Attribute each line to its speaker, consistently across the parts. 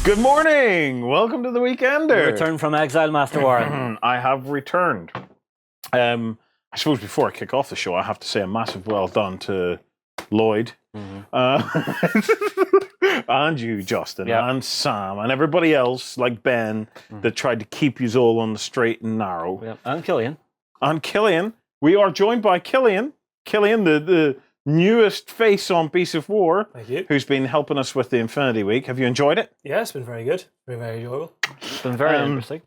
Speaker 1: Good morning! Welcome to the Weekender!
Speaker 2: Return from exile, Master Warren.
Speaker 1: I have returned. I suppose before I kick off the show, I have to say a massive well done to Lloyd, and you, Justin, and Sam, and everybody else, like Ben, that tried to keep you all on the straight and narrow.
Speaker 2: Yep. And Killian.
Speaker 1: And Killian. We are joined by Killian. Killian, the newest face on Beasts of War.
Speaker 3: Thank you.
Speaker 1: Who's been helping us with the Infinity Week. Have you enjoyed it?
Speaker 3: Yeah, it's been very good. Very enjoyable.
Speaker 2: It's been very interesting.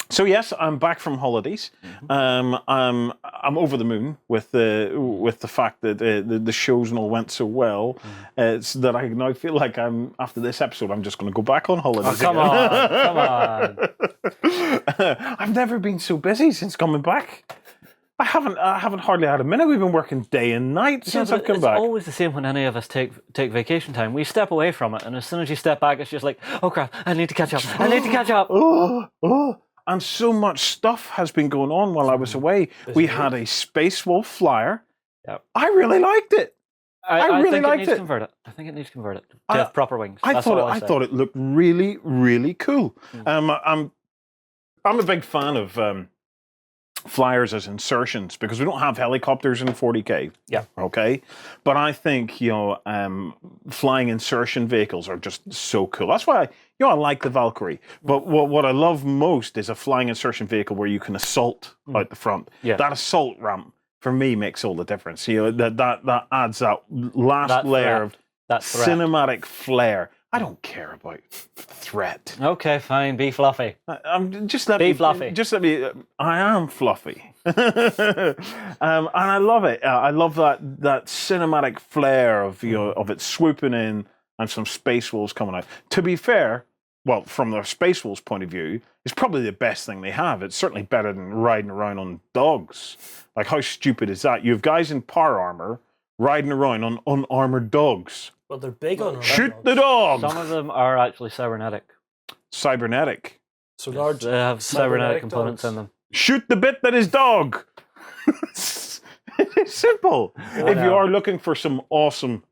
Speaker 1: So yes, I'm back from holidays. I'm over the moon with the fact that the shows and all went so well. It's that I now feel like after this episode, I'm just going to go back on holidays.
Speaker 2: Oh, come on.
Speaker 1: I've never been so busy since coming back. I haven't hardly had a minute. We've been working day and night since I've come back.
Speaker 2: It's always the same when any of us take vacation time. We step away from it, and as soon as you step back, it's just like, oh crap, I need to catch up. I need to catch up.
Speaker 1: And so much stuff has been going on while I was away. We had a Space Wolf flyer.
Speaker 2: Yep.
Speaker 1: I really liked it. I really liked it.
Speaker 2: I think it needs converted to have proper wings.
Speaker 1: I thought it looked really, really cool. I'm a big fan of flyers as insertions because we don't have helicopters in 40K.
Speaker 2: Yeah.
Speaker 1: Okay. But I think flying insertion vehicles are just so cool. That's why I like the Valkyrie. But what I love most is a flying insertion vehicle where you can assault out the front. Yeah. That assault ramp for me makes all the difference. That adds that last layer of cinematic flair. I don't care about threat.
Speaker 2: Okay, fine. Be fluffy.
Speaker 1: Just let me. I am fluffy, and I love it. I love that cinematic flair of of it swooping in and some Space Wolves coming out. To be fair, well, from the Space Wolves' point of view, it's probably the best thing they have. It's certainly better than riding around on dogs. Like, how stupid is that? You have guys in power armor riding around on unarmored dogs.
Speaker 3: Well, they're big on
Speaker 1: shoot the dog.
Speaker 2: Some of them are actually cybernetic.
Speaker 1: Cybernetic.
Speaker 3: So large.
Speaker 2: They have cybernetic components in them.
Speaker 1: Shoot the bit that is dog. It's simple. If you are looking for some awesome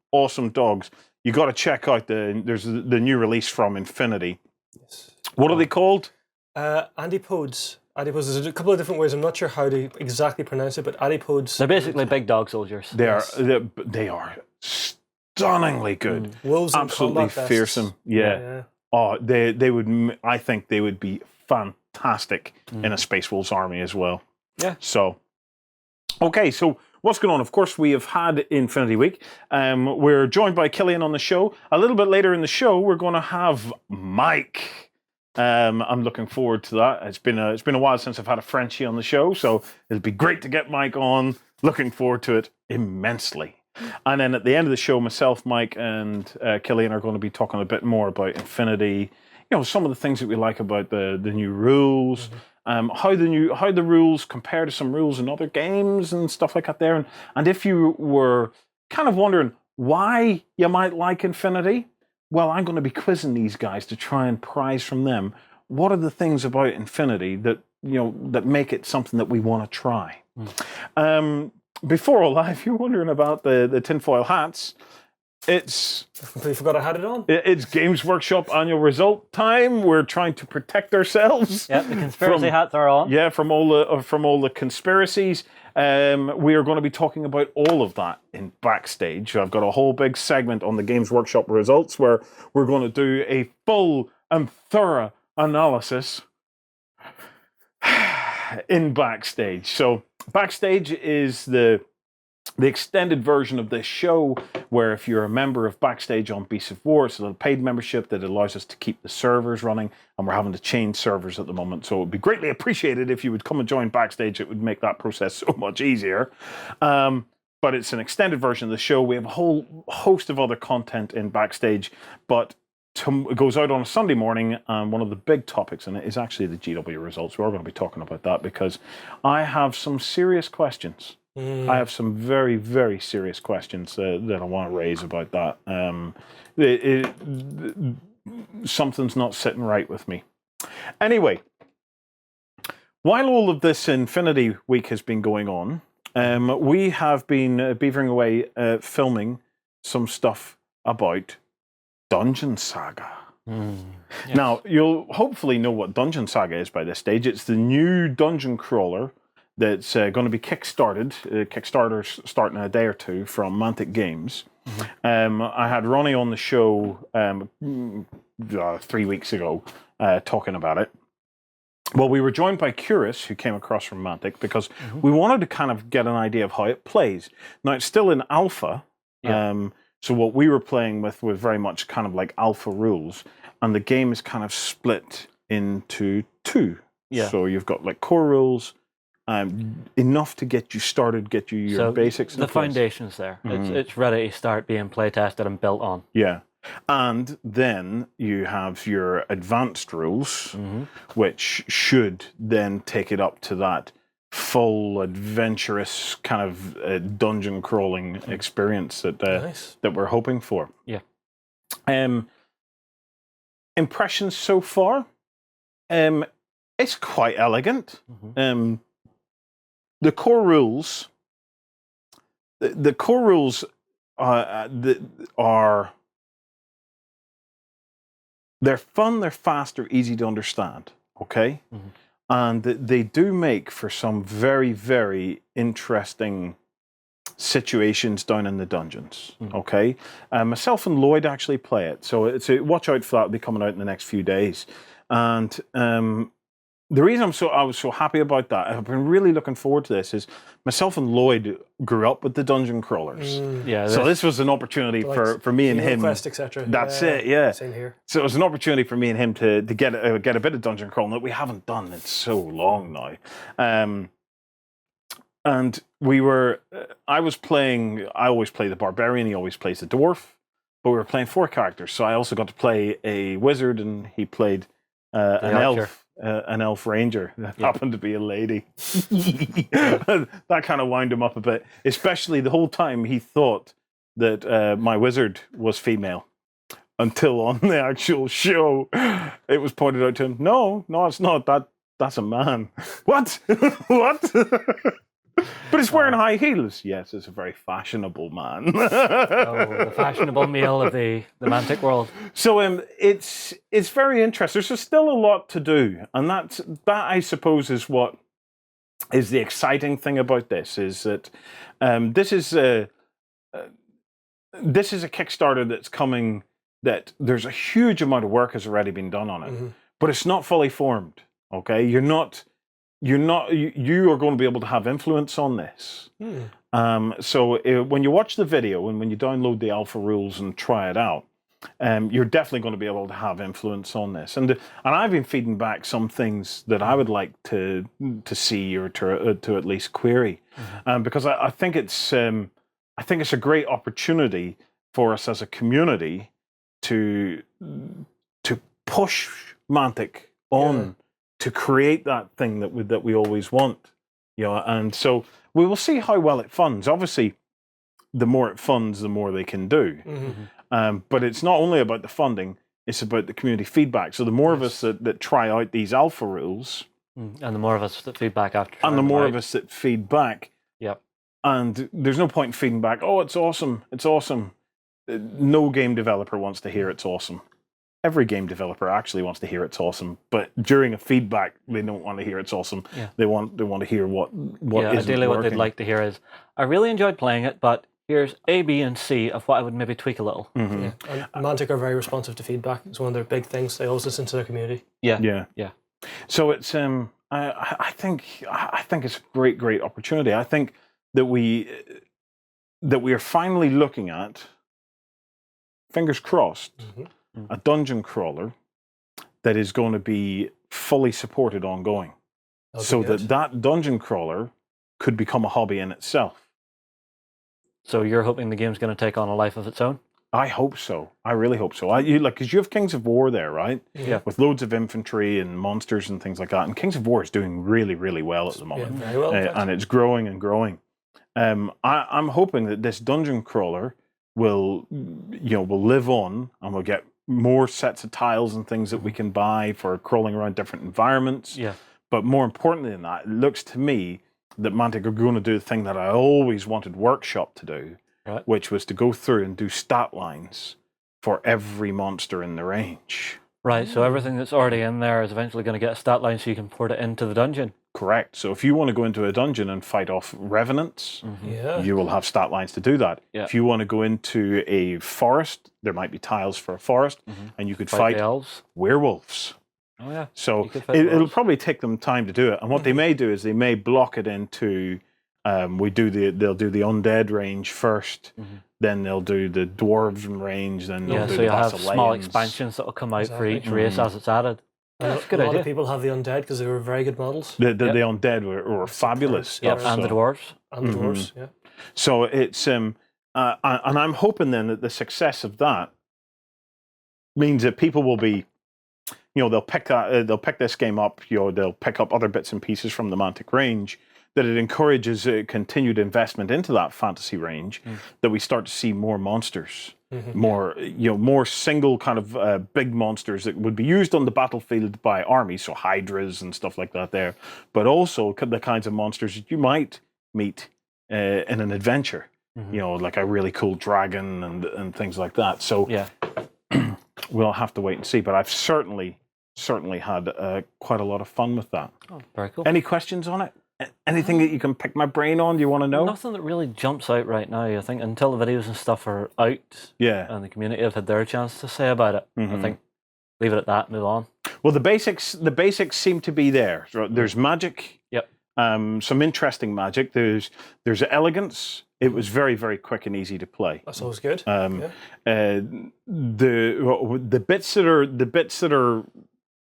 Speaker 1: dogs, you got to check out there's the new release from Infinity. Yes. What are they called?
Speaker 3: Antipodes. Antipodes. There's a couple of different ways. I'm not sure how to exactly pronounce it, but antipodes.
Speaker 2: They're basically big dog soldiers.
Speaker 1: They are stunningly good.
Speaker 3: Wolves
Speaker 1: absolutely fearsome. Yeah. Oh, they would. I think they would be fantastic in a Space Wolves army as well.
Speaker 2: Yeah.
Speaker 1: So, okay. So what's going on? Of course, we have had Infinity Week. We're joined by Killian on the show. A little bit later in the show, we're going to have Mike. I'm looking forward to that. It's been a while since I've had a Frenchie on the show, so it'll be great to get Mike on. Looking forward to it immensely. And then at the end of the show, myself, Mike, and Killian are going to be talking a bit more about Infinity. Some of the things that we like about the new rules, how the rules compare to some rules in other games and stuff like that. There, and if you were kind of wondering why you might like Infinity, well, I'm going to be quizzing these guys to try and prize from them what are the things about Infinity that that make it something that we want to try. Before all that, if you're wondering about the tinfoil hats, I
Speaker 3: completely forgot I had it on.
Speaker 1: It's Games Workshop annual result time. We're trying to protect ourselves.
Speaker 2: Yeah, the conspiracy hats are on.
Speaker 1: Yeah, from all the conspiracies. We are going to be talking about all of that in Backstage. I've got a whole big segment on the Games Workshop results where we're going to do a full and thorough analysis in Backstage. So Backstage is the extended version of this show where if you're a member of Backstage on Beasts of War, it's a little paid membership that allows us to keep the servers running, and we're having to change servers at the moment. So it would be greatly appreciated if you would come and join Backstage. It would make that process so much easier. But it's an extended version of the show. We have a whole host of other content in Backstage, but it goes out on a Sunday morning, and one of the big topics in it is actually the GW results. We're going to be talking about that because I have some serious questions. I have some very, very serious questions that I want to raise about that. Something's not sitting right with me. Anyway, while all of this Infinity Week has been going on, We have been beavering away filming some stuff about Dungeon Saga.
Speaker 2: Yes.
Speaker 1: Now, you'll hopefully know what Dungeon Saga is by this stage. It's the new dungeon crawler that's going to be kickstarted. Kickstarter's starting in a day or two from Mantic Games. I had Ronnie on the show 3 weeks ago talking about it. Well, we were joined by Curious, who came across from Mantic, because we wanted to kind of get an idea of how it plays. Now, it's still in alpha. So what we were playing with was very much kind of like alpha rules, and the game is kind of split into two. So you've got like core rules, enough to get you started, get you your basics.
Speaker 2: The foundation's there. It's ready to start being play tested and built on.
Speaker 1: Yeah. And then you have your advanced rules, which should then take it up to that full adventurous kind of dungeon crawling experience that that we're hoping for.
Speaker 2: Yeah.
Speaker 1: Impressions so far, it's quite elegant. The core rules, the core rules are they're fun, they're fast, they're easy to understand. Okay. And they do make for some very, very interesting situations down in the dungeons. Okay, myself and Lloyd actually play it, so watch out for that. It'll be coming out in the next few days. And the reason I was so happy about that, I've been really looking forward to this, is myself and Lloyd grew up with the dungeon crawlers. So this was an opportunity for me and him.
Speaker 3: Quest, etc.
Speaker 1: That's it. Yeah.
Speaker 3: Same here.
Speaker 1: So it was an opportunity for me and him to get a bit of dungeon crawling that we haven't done in so long now. And we were, I always play the barbarian, he always plays the dwarf, but we were playing 4 characters. So I also got to play a wizard, and he played an elf ranger that happened to be a lady. That kind of wound him up a bit, especially the whole time he thought that my wizard was female, until on the actual show it was pointed out to him, no, it's not, that's a man. What? But it's wearing high heels. Yes, it's a very fashionable man.
Speaker 2: The fashionable male of the Mantic world.
Speaker 1: So it's very interesting. There's still a lot to do, and that I suppose is what is the exciting thing about this, is that this is a Kickstarter that's coming, that there's a huge amount of work has already been done on it, but it's not fully formed. Okay, you are going to be able to have influence on this. So when you watch the video and when you download the alpha rules and try it out, you're definitely going to be able to have influence on this. And I've been feeding back some things that I would like to see, or to at least query, because I think it's a great opportunity for us as a community to push Mantic on. To create that thing that we always want, and so we will see how well it funds. Obviously, the more it funds, the more they can do. But it's not only about the funding; it's about the community feedback. So the more of us that try out these alpha rules,
Speaker 2: and the more of us that feed back after,
Speaker 1: and the more of us that feed back,
Speaker 2: yep.
Speaker 1: And there's no point in feeding back. Oh, it's awesome! It's awesome. No game developer wants to hear it's awesome. Every game developer actually wants to hear it's awesome, but during a feedback, they don't want to hear it's awesome. They want to hear what isn't
Speaker 2: ideally
Speaker 1: working.
Speaker 2: What they'd like to hear is, I really enjoyed playing it, but here's A, B, and C of what I would maybe tweak a little.
Speaker 3: And Mantic are very responsive to feedback. It's one of their big things. They always listen to their community.
Speaker 2: Yeah.
Speaker 1: So it's I think it's a great opportunity. I think that we are finally looking at, fingers crossed, a dungeon crawler that is going to be fully supported ongoing. So that dungeon crawler could become a hobby in itself.
Speaker 2: So you're hoping the game's going to take on a life of its own?
Speaker 1: I hope so. I really hope so. Because you have Kings of War there, right?
Speaker 2: Yeah.
Speaker 1: With loads of infantry and monsters and things like that. And Kings of War is doing really, really well at the moment.
Speaker 3: Yeah, very well.
Speaker 1: And it's growing and growing. I'm hoping that this dungeon crawler will live on, and we'll get more sets of tiles and things that we can buy for crawling around different environments.
Speaker 2: Yeah.
Speaker 1: But more importantly than that, it looks to me that Mantic are going to do the thing that I always wanted Workshop to do,
Speaker 2: Right.
Speaker 1: which was to go through and do stat lines for every monster in the range.
Speaker 2: Right, so everything that's already in there is eventually going to get a stat line so you can port it into the dungeon.
Speaker 1: Correct. So if you want to go into a dungeon and fight off revenants,
Speaker 3: Yeah.
Speaker 1: you will have stat lines to do that.
Speaker 2: Yeah.
Speaker 1: If you want to go into a forest, there might be tiles for a forest, and you could fight
Speaker 2: the elves.
Speaker 1: werewolves.
Speaker 2: Oh yeah.
Speaker 1: So
Speaker 2: You could fight
Speaker 1: it'll
Speaker 2: werewolves.
Speaker 1: probably take them time to do it. And what they may do is they may block it into they'll do the undead range first, then they'll do the dwarven range, then they'll
Speaker 2: Yeah,
Speaker 1: do
Speaker 2: so
Speaker 1: the
Speaker 2: you'll have small
Speaker 1: Basileans.
Speaker 2: expansions that will come out for
Speaker 3: Exactly.
Speaker 2: each race as it's added.
Speaker 3: And
Speaker 2: That's a good
Speaker 3: a lot
Speaker 2: idea.
Speaker 3: of people have the undead because they were very good models.
Speaker 1: The undead were fabulous
Speaker 3: Yep,
Speaker 1: stuff.
Speaker 2: And the
Speaker 1: so-
Speaker 2: dwarves.
Speaker 3: And the dwarves, yeah.
Speaker 1: So it's and I'm hoping then that the success of that means that people will be, they'll pick this game up, they'll pick up other bits and pieces from the Mantic range, that it encourages a continued investment into that fantasy range, that we start to see more monsters, more single kind of big monsters that would be used on the battlefield by armies, so hydras and stuff like that there, but also the kinds of monsters that you might meet in an adventure, like a really cool dragon and things like that. So
Speaker 2: Yeah.
Speaker 1: we'll have to wait and see, but I've certainly had quite a lot of fun with that.
Speaker 2: Oh, very cool.
Speaker 1: Any questions on it? Anything that you can pick my brain on? Do you want to know?
Speaker 2: Nothing that really jumps out right now. I think until the videos and stuff are out
Speaker 1: Yeah.
Speaker 2: and the community have had their chance to say about it, I think leave it at that, move on.
Speaker 1: Well, the basics seem to be there. So there's magic.
Speaker 2: Yep.
Speaker 1: Some interesting magic. There's elegance. It was very, very quick and easy to play.
Speaker 3: That's always good.
Speaker 1: The bits that are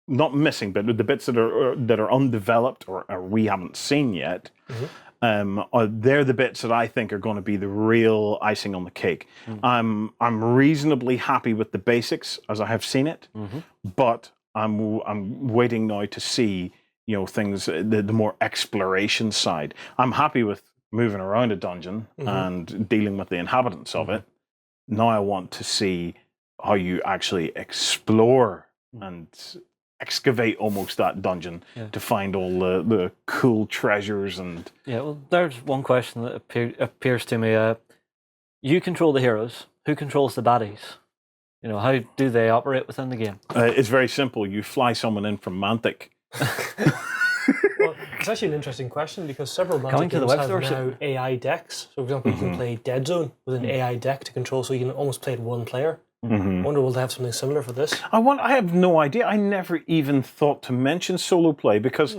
Speaker 1: not missing, but the bits that are undeveloped or we haven't seen yet, they're the bits that I think are going to be the real icing on the cake. I'm reasonably happy with the basics as I have seen it, but I'm waiting now to see things, the more exploration side. I'm happy with moving around a dungeon and dealing with the inhabitants of it. Now I want to see how you actually explore and excavate almost that dungeon to find all the cool treasures and...
Speaker 2: Yeah, well, there's one question that appears to me. You control the heroes. Who controls the baddies? How do they operate within the game?
Speaker 1: It's very simple. You fly someone in from Mantic.
Speaker 3: Well, it's actually an interesting question because several
Speaker 2: Coming
Speaker 3: Mantic
Speaker 2: to the
Speaker 3: games
Speaker 2: web store
Speaker 3: have now AI decks. So, for example, you can play Dead Zone with an AI deck to control, so you can almost play it one player. I wonder will they have something similar for this?
Speaker 1: I have no idea. I never even thought to mention solo play because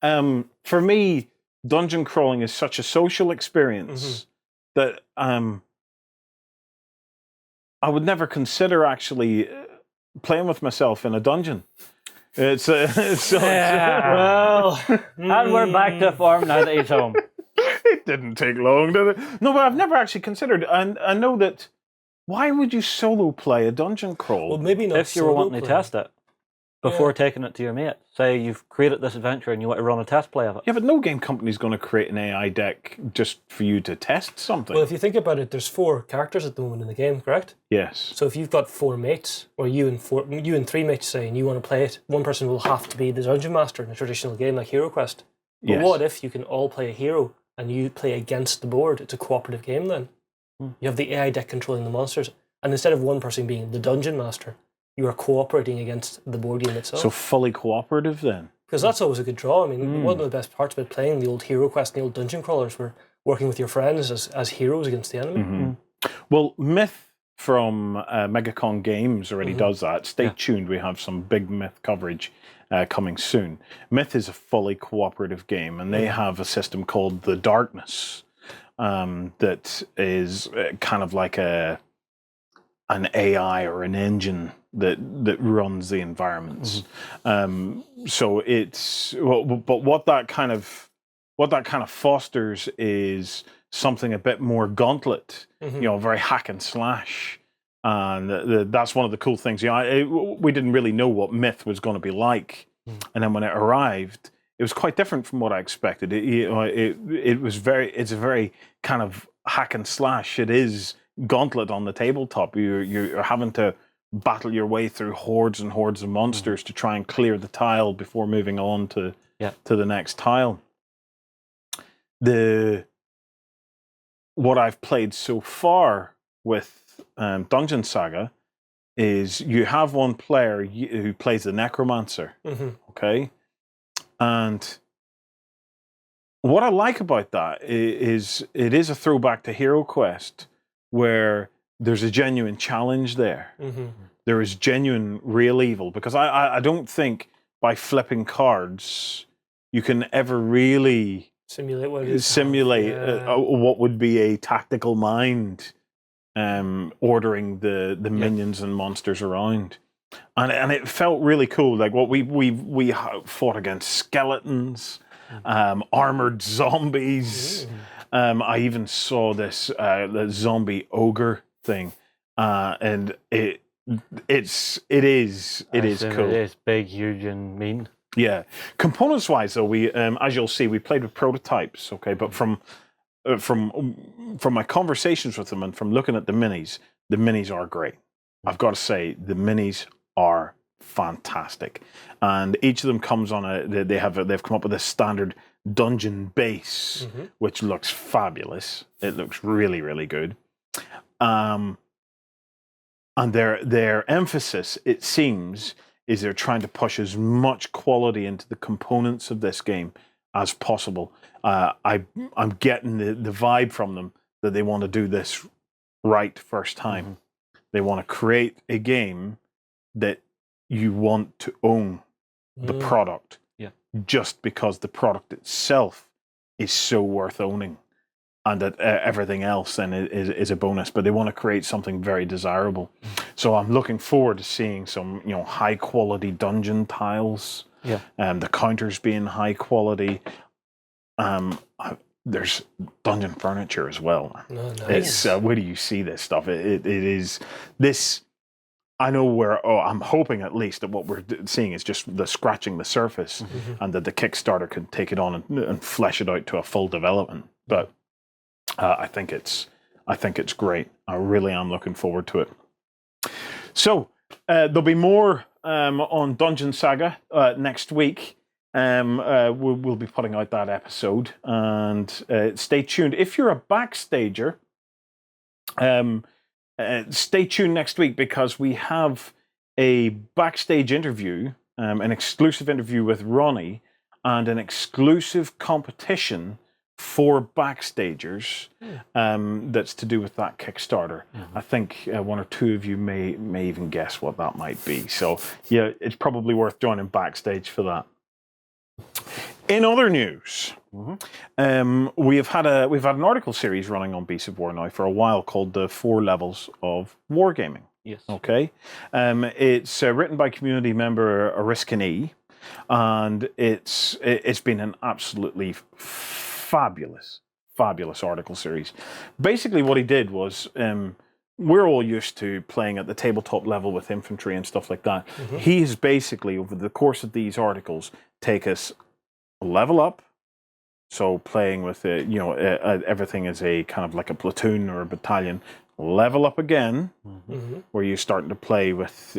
Speaker 1: for me, dungeon crawling is such a social experience that I would never consider actually playing with myself in a dungeon. It's
Speaker 2: well, and we're back to form now that he's home.
Speaker 1: It didn't take long, did it? No, but I've never actually considered, and I know that. Why would you solo play a dungeon crawl?
Speaker 3: Well, maybe not.
Speaker 2: If you were
Speaker 3: solo
Speaker 2: wanting to
Speaker 3: play.
Speaker 2: test it before taking it to your mate, say you've created this adventure and you want to run a test play of it.
Speaker 1: Yeah, but no game company's going to create an AI deck just for you to test something.
Speaker 3: Well, if you think about it, there's 4 characters at the moment in the game, correct?
Speaker 1: Yes.
Speaker 3: So if you've got 4 mates, or you and 3 mates, say, and you want to play it, one person will have to be the dungeon master in a traditional game like Hero Quest. But
Speaker 1: Yes.
Speaker 3: what if you can all play a hero and you play against the board? It's a cooperative game then. You have the AI deck controlling the monsters, and instead of one person being the dungeon master, you are cooperating against the board game itself.
Speaker 1: So fully cooperative then?
Speaker 3: Because that's always a good draw. I mean, one of the best parts about playing the old Hero Quest and the old dungeon crawlers were working with your friends as heroes against the enemy.
Speaker 1: Well, Myth from Megacon Games already does that. Stay tuned. We have some big Myth coverage coming soon. Myth is a fully cooperative game, and they have a system called the Darkness that is kind of like an AI or an engine that runs the environments. So it's but what that kind of fosters is something a bit more gauntlet, very hack and slash. And that's one of the cool things. We didn't really know what Myth was going to be like, and then when it arrived, it was quite different from what I expected. It's a very kind of hack and slash. It is gauntlet on the tabletop. You're having to battle your way through hordes and hordes of monsters to try and clear the tile before moving on to the next tile. what I've played so far with Dungeon Saga is you have one player who plays the necromancer, okay, and what I like about that is it is a throwback to Hero Quest, where there's a genuine challenge there. There is genuine real evil, because I don't think by flipping cards you can ever really
Speaker 3: simulate what it is.
Speaker 1: What would be a tactical mind ordering the minions and monsters around. And it felt really cool. Like what we fought against skeletons, armored zombies. I even saw this the zombie ogre thing, and it is cool.
Speaker 2: It is big, huge, and mean.
Speaker 1: Yeah, components wise though, we as you'll see, we played with prototypes. Okay, but from my conversations with them and from looking at the minis are great. I've got to say, the minis are fantastic, and each of them comes on they've come up with a standard dungeon base, which looks fabulous. It looks really, really good. And their emphasis, it seems, is they're trying to push as much quality into the components of this game as possible. I'm getting the vibe from them that they want to do this right first time. They want to create a game that you want to own the product, just because the product itself is so worth owning, and that everything else then is a bonus. But they want to create something very desirable. So I'm looking forward to seeing some high quality dungeon tiles. The counters being high quality. There's dungeon furniture as well.
Speaker 3: Oh, nice.
Speaker 1: It's where do you see this stuff? It is this. I know where. I'm hoping at least that what we're seeing is just the scratching the surface, and that the Kickstarter can take it on and flesh it out to a full development. But I think it's great. I really am looking forward to it. So there'll be more on Dungeon Saga next week. We'll be putting out that episode, and stay tuned. If you're a backstager, stay tuned next week, because we have a backstage interview, an exclusive interview with Ronnie, and an exclusive competition for backstagers that's to do with that Kickstarter. I think one or two of you may even guess what that might be. So yeah, it's probably worth joining backstage for that. In other news, we've had an article series running on Beasts of War now for a while called the 4 Levels of Wargaming.
Speaker 2: Yes.
Speaker 1: Okay. It's written by community member Ariskini, and it's been an absolutely fabulous article series. Basically, what he did was, we're all used to playing at the tabletop level with infantry and stuff like that. He has basically, over the course of these articles, take us a level up. So playing with everything as a kind of like a platoon or a battalion. Level up again, where you're starting to play with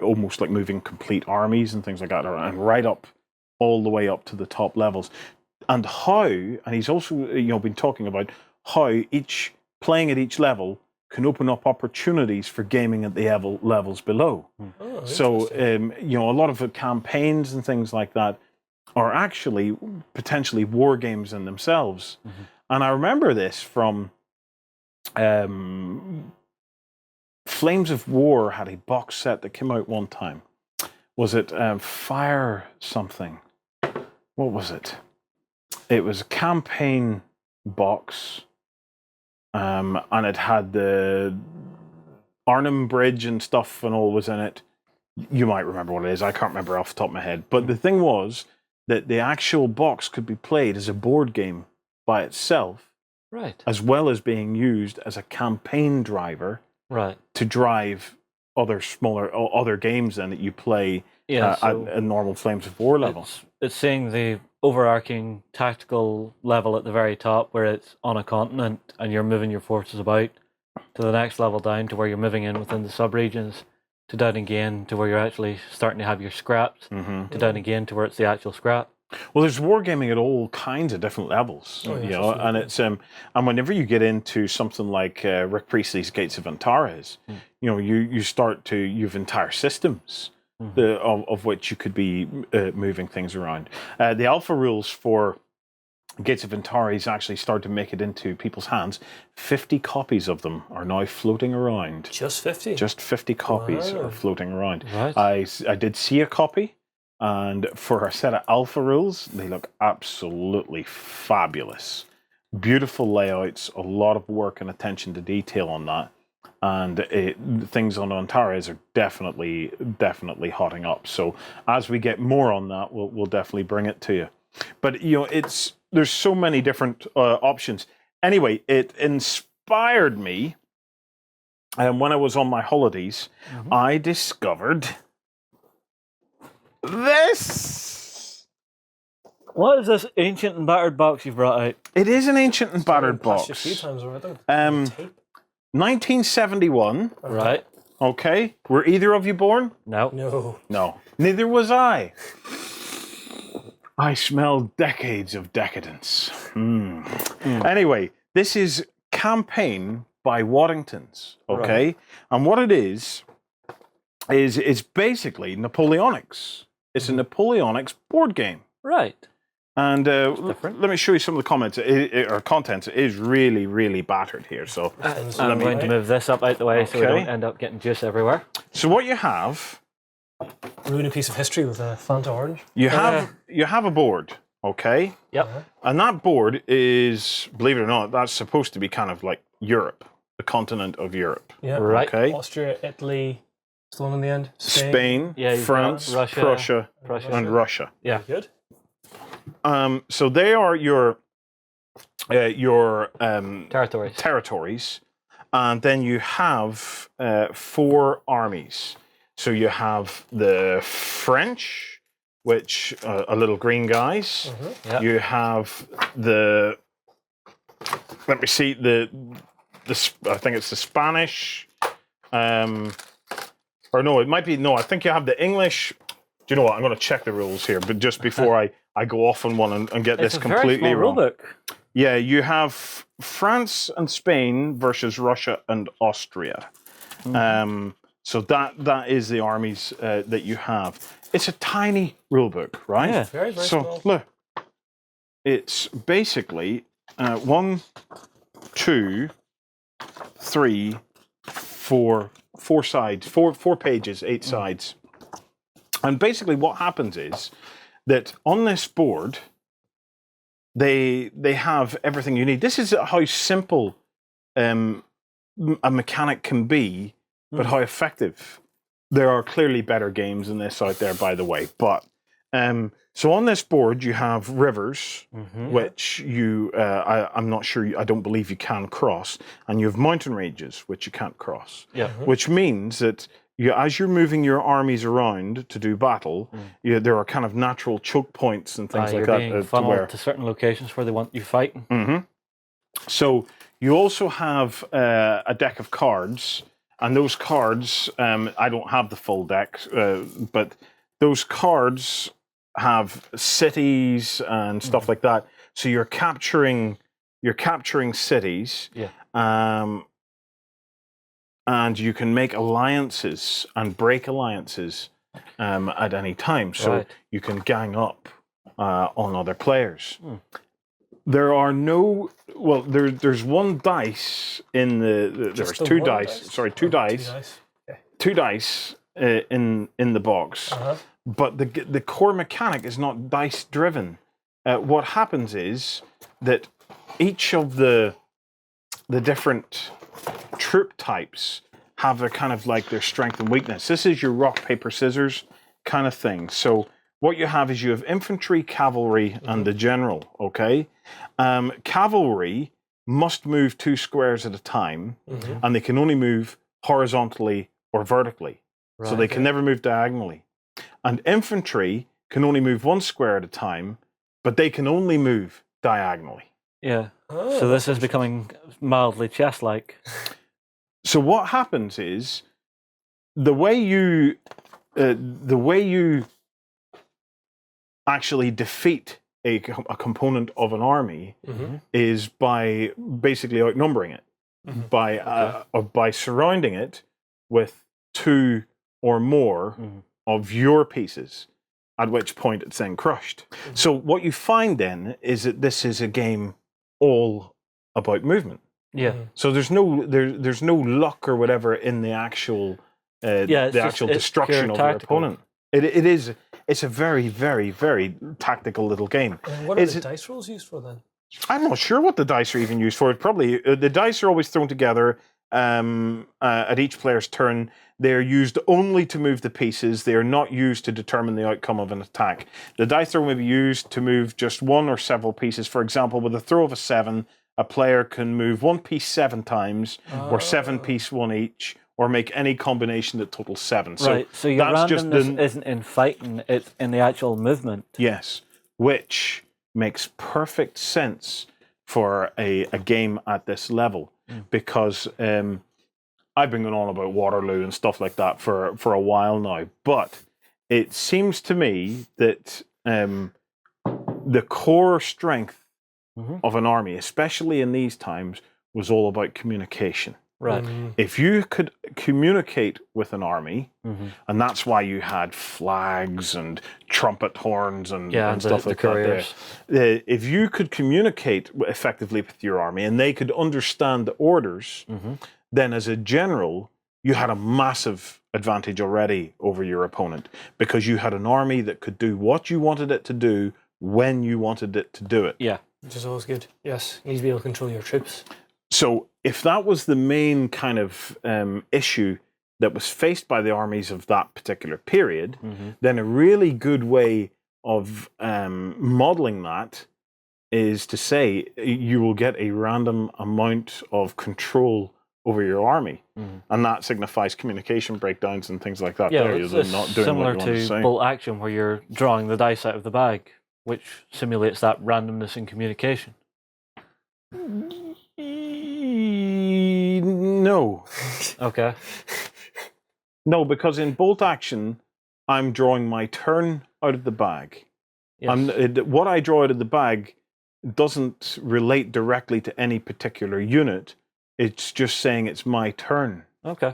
Speaker 1: almost like moving complete armies and things like that, and right up all the way up to the top levels. And he's also been talking about how playing at each level can open up opportunities for gaming at the levels below. So a lot of the campaigns and things like that are actually potentially war games in themselves. And I remember this from Flames of War had a box set that came out one time. Was it Fire something? What was it? It was a campaign box, and it had the Arnhem Bridge and stuff and all was in it. You might remember what it is. I can't remember off the top of my head. But the thing was that the actual box could be played as a board game by itself,
Speaker 2: right,
Speaker 1: as well as being used as a campaign driver,
Speaker 2: right,
Speaker 1: to drive other games then that you play at a normal Flames of War level.
Speaker 2: It's seeing the overarching tactical level at the very top, where it's on a continent and you're moving your forces about, to the next level down to where you're moving in within the subregions, to down again to where you're actually starting to have your scraps, to down again to where it's the actual scrap.
Speaker 1: Well, there's wargaming at all kinds of different levels,
Speaker 3: Oh, yes,
Speaker 1: you know, and
Speaker 3: absolutely.
Speaker 1: it's and whenever you get into something like Rick Priestley's Gates of Antares, you know, you've entire systems of which you could be moving things around. The alpha rules for Gates of Antares actually started to make it into people's hands. 50 copies of them are now floating around.
Speaker 3: Just 50?
Speaker 1: Just 50 copies
Speaker 3: Wow.
Speaker 1: are floating around.
Speaker 2: Right.
Speaker 1: I did see a copy, and for a set of alpha rules, they look absolutely fabulous. Beautiful layouts, a lot of work and attention to detail on that. And things on Antares are definitely hotting up. So as we get more on that, we'll definitely bring it to you. But you know, there's so many different options. Anyway, it inspired me, and when I was on my holidays, I discovered this.
Speaker 2: What is this ancient and battered box you've brought out?
Speaker 1: It is an ancient and battered
Speaker 3: Passed you a
Speaker 1: box.
Speaker 3: few times already. Tape.
Speaker 1: 1971.
Speaker 2: Right.
Speaker 1: Okay, were either of you born?
Speaker 2: No.
Speaker 3: No.
Speaker 1: No. Neither was I. I smell decades of decadence. Anyway, this is Campaign by Waddingtons, okay?
Speaker 2: Right.
Speaker 1: And what it is it's basically Napoleonics. It's a Napoleonics board game.
Speaker 2: Right.
Speaker 1: And
Speaker 2: different.
Speaker 1: let me show you some of the comments or contents. It is really, really battered here. So,
Speaker 2: I'm going to move this up out the way so we
Speaker 1: Okay.
Speaker 2: don't end up getting juice everywhere.
Speaker 1: so what you have,
Speaker 3: Ruin a piece of history with a Fanta orange.
Speaker 1: you have a board, okay?
Speaker 2: Yep.
Speaker 1: And that board is, believe it or not, that's supposed to be kind of like Europe, the continent of Europe.
Speaker 3: Yeah.
Speaker 2: Right.
Speaker 1: Okay.
Speaker 3: Austria, Italy, still on in the end.
Speaker 1: Spain,
Speaker 2: Yeah, you've
Speaker 1: France,
Speaker 2: got Russia,
Speaker 1: Prussia,
Speaker 2: Prussia.
Speaker 1: and Russia.
Speaker 2: Yeah.
Speaker 3: Good.
Speaker 1: So they are your
Speaker 2: Territories.
Speaker 1: territories, and then you have 4 armies. So you have the French, which are little green guys.
Speaker 2: Yeah.
Speaker 1: You have the, let me see, the I think it's the Spanish, or no, it might be, no, I think you have the English. Do you know what? I'm going to check the rules here, but just before I go off on one and get
Speaker 2: It's
Speaker 1: this
Speaker 2: a very
Speaker 1: completely
Speaker 2: small
Speaker 1: wrong.
Speaker 2: rulebook.
Speaker 1: Yeah, you have France and Spain versus Russia and Austria. So that is the armies that you have. It's a tiny rulebook, right?
Speaker 2: Yeah.
Speaker 3: Very, very
Speaker 1: So
Speaker 3: small.
Speaker 1: look, it's basically 1, 2, 3, 4 sides, four pages, 8 sides. And basically what happens is that on this board, they have everything you need. This is how simple a mechanic can be, but how effective. There are clearly better games than this out there, by the way. But so on this board, you have rivers, which I'm not sure, I don't believe you can cross, and you have mountain ranges, which you can't cross.
Speaker 2: Yeah.
Speaker 1: Which means that as you're moving your armies around to do battle, there are kind of natural choke points and things like
Speaker 2: You're
Speaker 1: that.
Speaker 2: being funneled to certain locations where they want you fighting.
Speaker 1: So you also have a deck of cards, and those cards, I don't have the full deck, but those cards have cities and stuff like that. So you're capturing cities.
Speaker 2: Yeah.
Speaker 1: And you can make alliances and break alliances at any time. So
Speaker 2: Right.
Speaker 1: you can gang up on other players. There are no, well, there's one dice in there's
Speaker 3: the
Speaker 1: 2
Speaker 3: one
Speaker 1: dice.
Speaker 3: dice?
Speaker 1: Sorry, 2 dice.
Speaker 3: Nice. Okay.
Speaker 1: 2 dice in the box. But the core mechanic is not dice driven. What happens is that each of the different troop types have their kind of like their strength and weakness. This is your rock, paper, scissors kind of thing. So what you have is you have infantry, cavalry, and the general, okay? Cavalry must move 2 squares at a time, and they can only move horizontally or vertically. So they can never move diagonally. And infantry can only move 1 square at a time, but they can only move diagonally.
Speaker 2: Yeah.
Speaker 3: Oh,
Speaker 2: So this is becoming mildly chess-like.
Speaker 1: So what happens is the way you actually defeat a component of an army is by basically outnumbering it, by surrounding it with 2 or more of your pieces, at which point it's then crushed. So what you find then is that this is a game all about movement.
Speaker 2: Yeah.
Speaker 1: So there's no luck or whatever in the actual destruction of your opponent. It's a very, very, very tactical little game.
Speaker 3: And what are the dice rolls used for then?
Speaker 1: I'm not sure what the dice are even used for. Probably the dice are always thrown together at each player's turn. They're used only to move the pieces. They are not used to determine the outcome of an attack. The dice are maybe used to move just 1 or several pieces. For example, with a throw of a 7, a player can move 1 piece 7 times, or 7 piece 1 each, or make any combination that totals 7.
Speaker 2: Right, so your randomness isn't in fighting, it's in the actual movement.
Speaker 1: Yes, which makes perfect sense for a game at this level, because I've been going on about Waterloo and stuff like that for a while now, but it seems to me that the core strength of an army, especially in these times, was all about communication.
Speaker 2: Right.
Speaker 1: If you could communicate with an army, and that's why you had flags and trumpet horns and stuff like that there. If you could communicate effectively with your army and they could understand the orders, then as a general, you had a massive advantage already over your opponent, because you had an army that could do what you wanted it to do when you wanted it to do it.
Speaker 2: Yeah.
Speaker 3: Which is always good. Yes, you need to be able to control your troops.
Speaker 1: So if that was the main kind of issue that was faced by the armies of that particular period, then a really good way of modeling that is to say you will get a random amount of control over your army, and that signifies communication breakdowns and things like that.
Speaker 2: Yeah,
Speaker 1: there,
Speaker 2: it's
Speaker 1: not doing
Speaker 2: similar
Speaker 1: what you want to say.
Speaker 2: bolt action, where you're drawing the dice out of the bag, which simulates that randomness in communication.
Speaker 1: No.
Speaker 2: Okay.
Speaker 1: No, because in bolt action, I'm drawing my turn out of the bag.
Speaker 2: Yes.
Speaker 1: What I draw out of the bag doesn't relate directly to any particular unit. It's just saying it's my turn.
Speaker 2: Okay.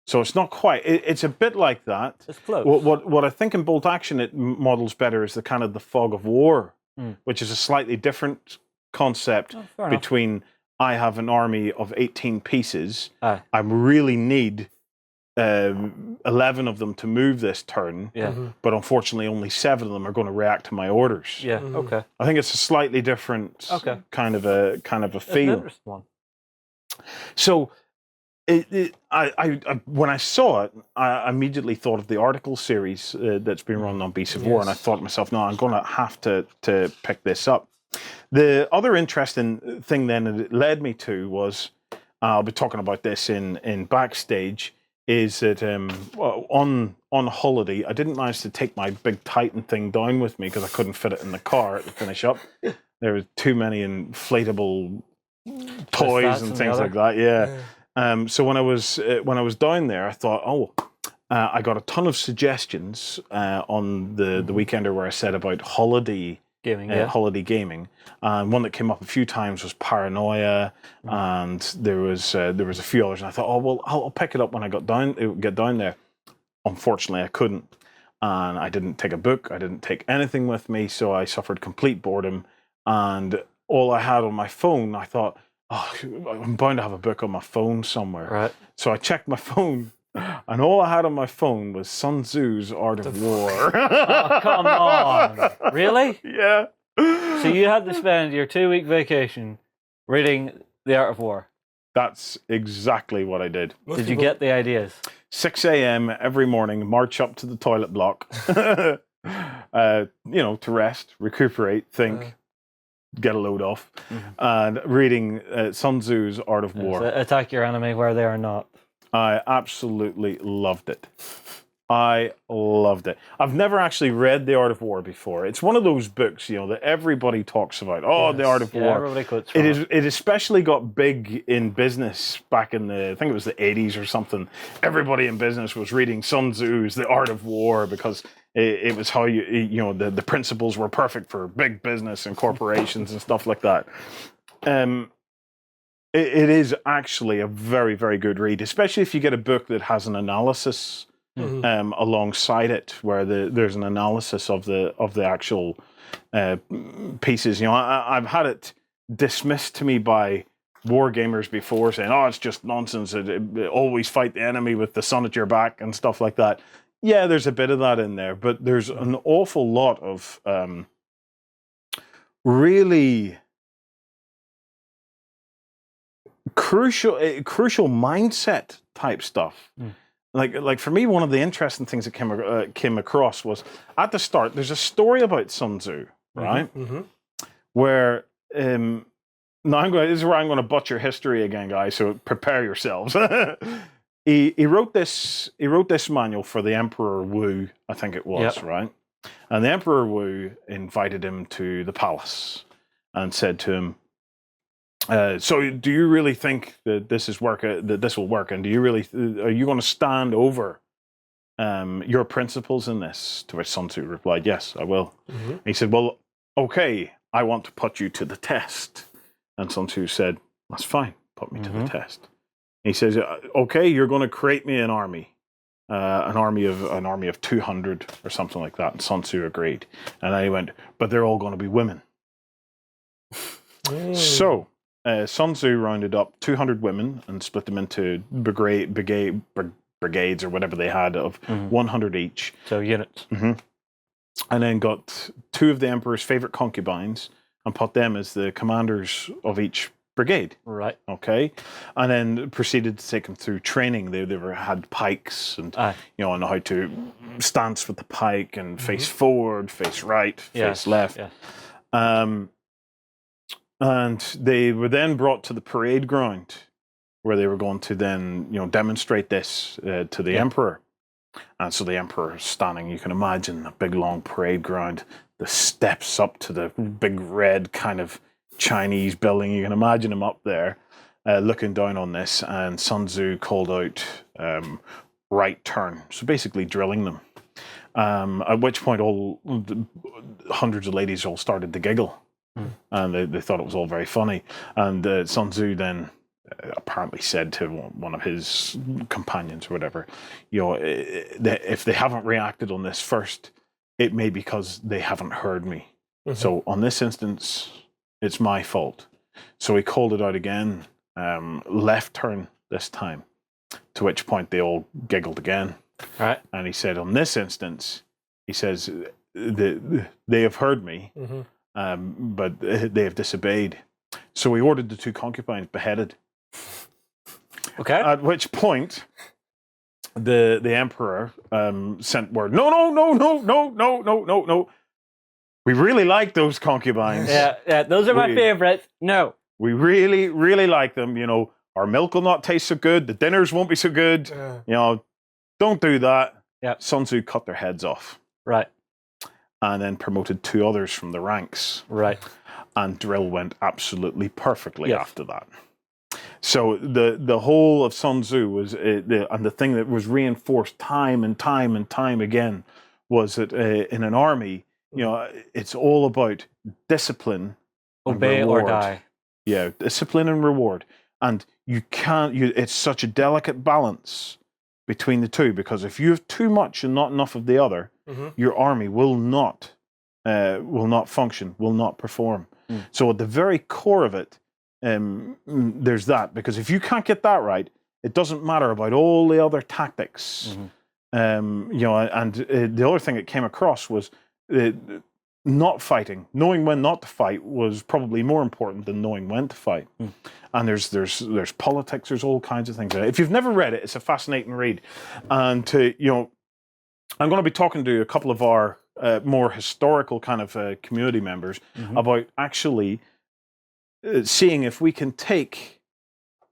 Speaker 1: So it's not quite. It's a bit like that.
Speaker 2: It's close.
Speaker 1: What I think in bolt action it models better is the kind of the fog of war, which is a slightly different concept between I have an army of 18 pieces. I really need 11 of them to move this turn, but unfortunately only 7 of them are going to react to my orders.
Speaker 2: Yeah. Okay.
Speaker 1: I think it's a slightly different kind of a feel.
Speaker 2: An interesting one.
Speaker 1: So, when I saw it, I immediately thought of the article series that's been run on Beasts of War, and I thought to myself, no, I'm going to have to pick this up. The other interesting thing then that it led me to was, I'll be talking about this in backstage, is that on holiday, I didn't manage to take my big Titan thing down with me because I couldn't fit it in the car to finish up. There were too many inflatable toys and things like that. Yeah. So when I was down there, I thought, I got a ton of suggestions on the weekender where I said about holiday gaming. And one that came up a few times was Paranoia, and there was a few others. And I thought, I'll pick it up when I get down there. Unfortunately, I couldn't, and I didn't take a book. I didn't take anything with me, so I suffered complete boredom. And all I had on my phone, I thought, I'm bound to have a book on my phone somewhere.
Speaker 2: Right.
Speaker 1: So I checked my phone, and all I had on my phone was Sun Tzu's Art of War.
Speaker 2: Oh, come on. Really?
Speaker 1: Yeah.
Speaker 2: So you had to spend your 2-week vacation reading The Art of War.
Speaker 1: That's exactly what I did.
Speaker 2: Did you get the ideas?
Speaker 1: 6 a.m. every morning, march up to the toilet block, to rest, recuperate, think, get a load off, and reading Sun Tzu's Art of War.
Speaker 2: So attack your enemy where they are not.
Speaker 1: I absolutely loved it. I loved it. I've never actually read The Art of War before. It's one of those books, that everybody talks about. Oh, The Art of
Speaker 2: Yeah,
Speaker 1: War.
Speaker 2: everybody quotes from
Speaker 1: It especially got big in business back in I think it was the 80s or something. Everybody in business was reading Sun Tzu's The Art of War because it was how the principles were perfect for big business and corporations and stuff like that. It is actually a very, very good read, especially if you get a book that has an analysis alongside it, where there's an analysis of the actual pieces. I've had it dismissed to me by war gamers before, saying, "Oh, it's just nonsense. Always fight the enemy with the sun at your back and stuff like that." Yeah, there's a bit of that in there, but there's an awful lot of really crucial mindset type stuff. Like for me, one of the interesting things that came across was at the start. There's a story about Sun Tzu, right? Where now this is where I'm going to butcher history again, guys. So prepare yourselves. He wrote this manual for the Emperor Wu, I think it was, right? And the Emperor Wu invited him to the palace and said to him, "So, do you really think that this will work? And are you going to stand over your principles in this?" To which Sun Tzu replied, "Yes, I will." He said, "Well, okay, I want to put you to the test." And Sun Tzu said, "That's fine. Put me to the test." He says, "Okay, you're going to create me an army of 200 or something like that." And Sun Tzu agreed. And then he went, "But they're all going to be women." So Sun Tzu rounded up 200 women and split them into brigades or whatever they had of 100 each.
Speaker 2: So units.
Speaker 1: And then got 2 of the emperor's favorite concubines and put them as the commanders of each brigade.
Speaker 2: Right.
Speaker 1: Okay. And then proceeded to take them through training. They had pikes and and how to stance with the pike and face forward, face right, face left. And they were then brought to the parade ground where they were going to then, demonstrate this to the emperor. And so the emperor is standing, you can imagine a big long parade ground, the steps up to the big red kind of Chinese building. You can imagine him up there looking down on this, and Sun Tzu called out right turn. So basically drilling them. At which point hundreds of ladies all started to giggle. And they thought it was all very funny. And Sun Tzu then apparently said to one of his companions or whatever, if they haven't reacted on this first, it may be because they haven't heard me. So on this instance, it's my fault. So he called it out again, left turn this time, to which point they all giggled again.
Speaker 2: Right.
Speaker 1: And he said, on this instance, he says, they have heard me, but they have disobeyed. So he ordered the 2 concubines beheaded.
Speaker 2: Okay.
Speaker 1: At which point, the emperor sent word, no. We really like those concubines.
Speaker 2: Yeah, those are my favorites. No.
Speaker 1: We really, really like them. Our milk will not taste so good. The dinners won't be so good. Don't do that.
Speaker 2: Yeah.
Speaker 1: Sun Tzu cut their heads off.
Speaker 2: Right.
Speaker 1: And then promoted 2 others from the ranks.
Speaker 2: Right.
Speaker 1: And drill went absolutely perfectly after that. So the whole of Sun Tzu was, and the thing that was reinforced time and time and time again was that in an army, it's all about discipline,
Speaker 2: obey or die.
Speaker 1: Yeah, discipline and reward, and you can't. It's such a delicate balance between the two, because if you have too much and not enough of the other, your army will not function, will not perform. So at the very core of it, there's that, because if you can't get that right, it doesn't matter about all the other tactics. And the other thing that came across was not fighting. Knowing when not to fight was probably more important than knowing when to fight. And there's politics, there's all kinds of things. If you've never read it, it's a fascinating read. And I'm going to be talking to a couple of our more historical kind of community members about actually seeing if we can take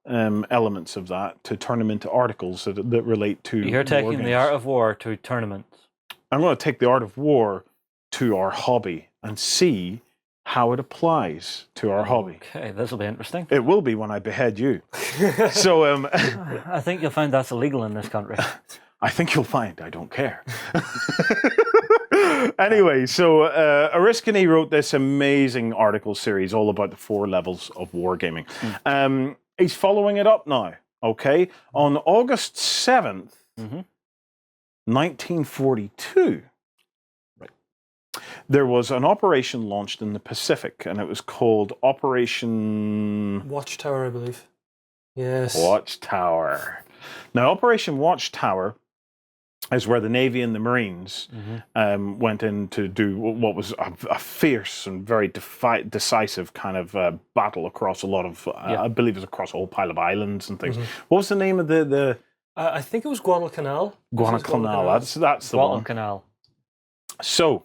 Speaker 1: elements of that to turn them into articles that relate to.
Speaker 2: You're taking the art of war to tournaments.
Speaker 1: I'm going to take the art of war to our hobby and see how it applies to our hobby.
Speaker 2: Okay, this will be interesting.
Speaker 1: It will be when I behead you. So
Speaker 2: I think you'll find that's illegal in this country.
Speaker 1: I think you'll find I don't care. Anyway, so Oriskany wrote this amazing article series all about the 4 levels of wargaming. He's following it up now, okay? On August 7th, 1942, there was an operation launched in the Pacific, and it was called Operation...
Speaker 3: Watchtower, I believe. Yes.
Speaker 1: Watchtower. Now, Operation Watchtower is where the Navy and the Marines went in to do what was a fierce and very decisive kind of battle across a lot of, I believe it was across a whole pile of islands and things. What was the name of the
Speaker 3: I think it was Guadalcanal.
Speaker 1: Guadalcanal, that's the one.
Speaker 2: Guadalcanal.
Speaker 1: So,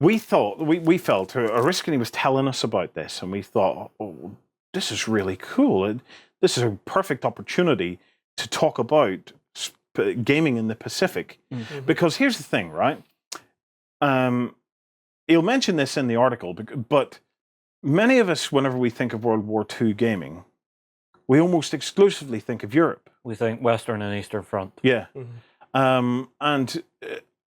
Speaker 1: we felt, Oriskany was telling us about this, and we thought, oh, this is really cool. This is a perfect opportunity to talk about gaming in the Pacific. Because here's the thing, right? He'll mention this in the article, but many of us, whenever we think of World War II gaming, we almost exclusively think of Europe.
Speaker 2: We think Western and Eastern Front.
Speaker 1: Yeah. And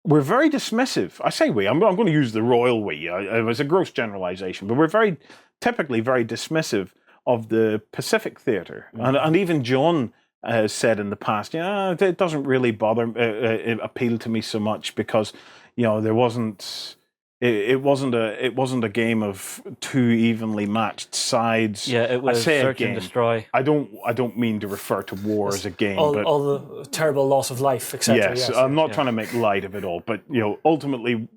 Speaker 1: we're very dismissive. I say we, I'm going to use the royal we. It was a gross generalization, but we're typically very dismissive of the Pacific theater. And even John has said in the past, it doesn't really appeal to me so much because, there wasn't... It wasn't a game of two evenly matched sides.
Speaker 2: Yeah, it was search and destroy.
Speaker 1: I don't mean to refer to war as a game,
Speaker 3: all,
Speaker 1: but
Speaker 3: all the terrible loss of life, etc.
Speaker 1: Yes, I'm not trying to make light of it all, but ultimately,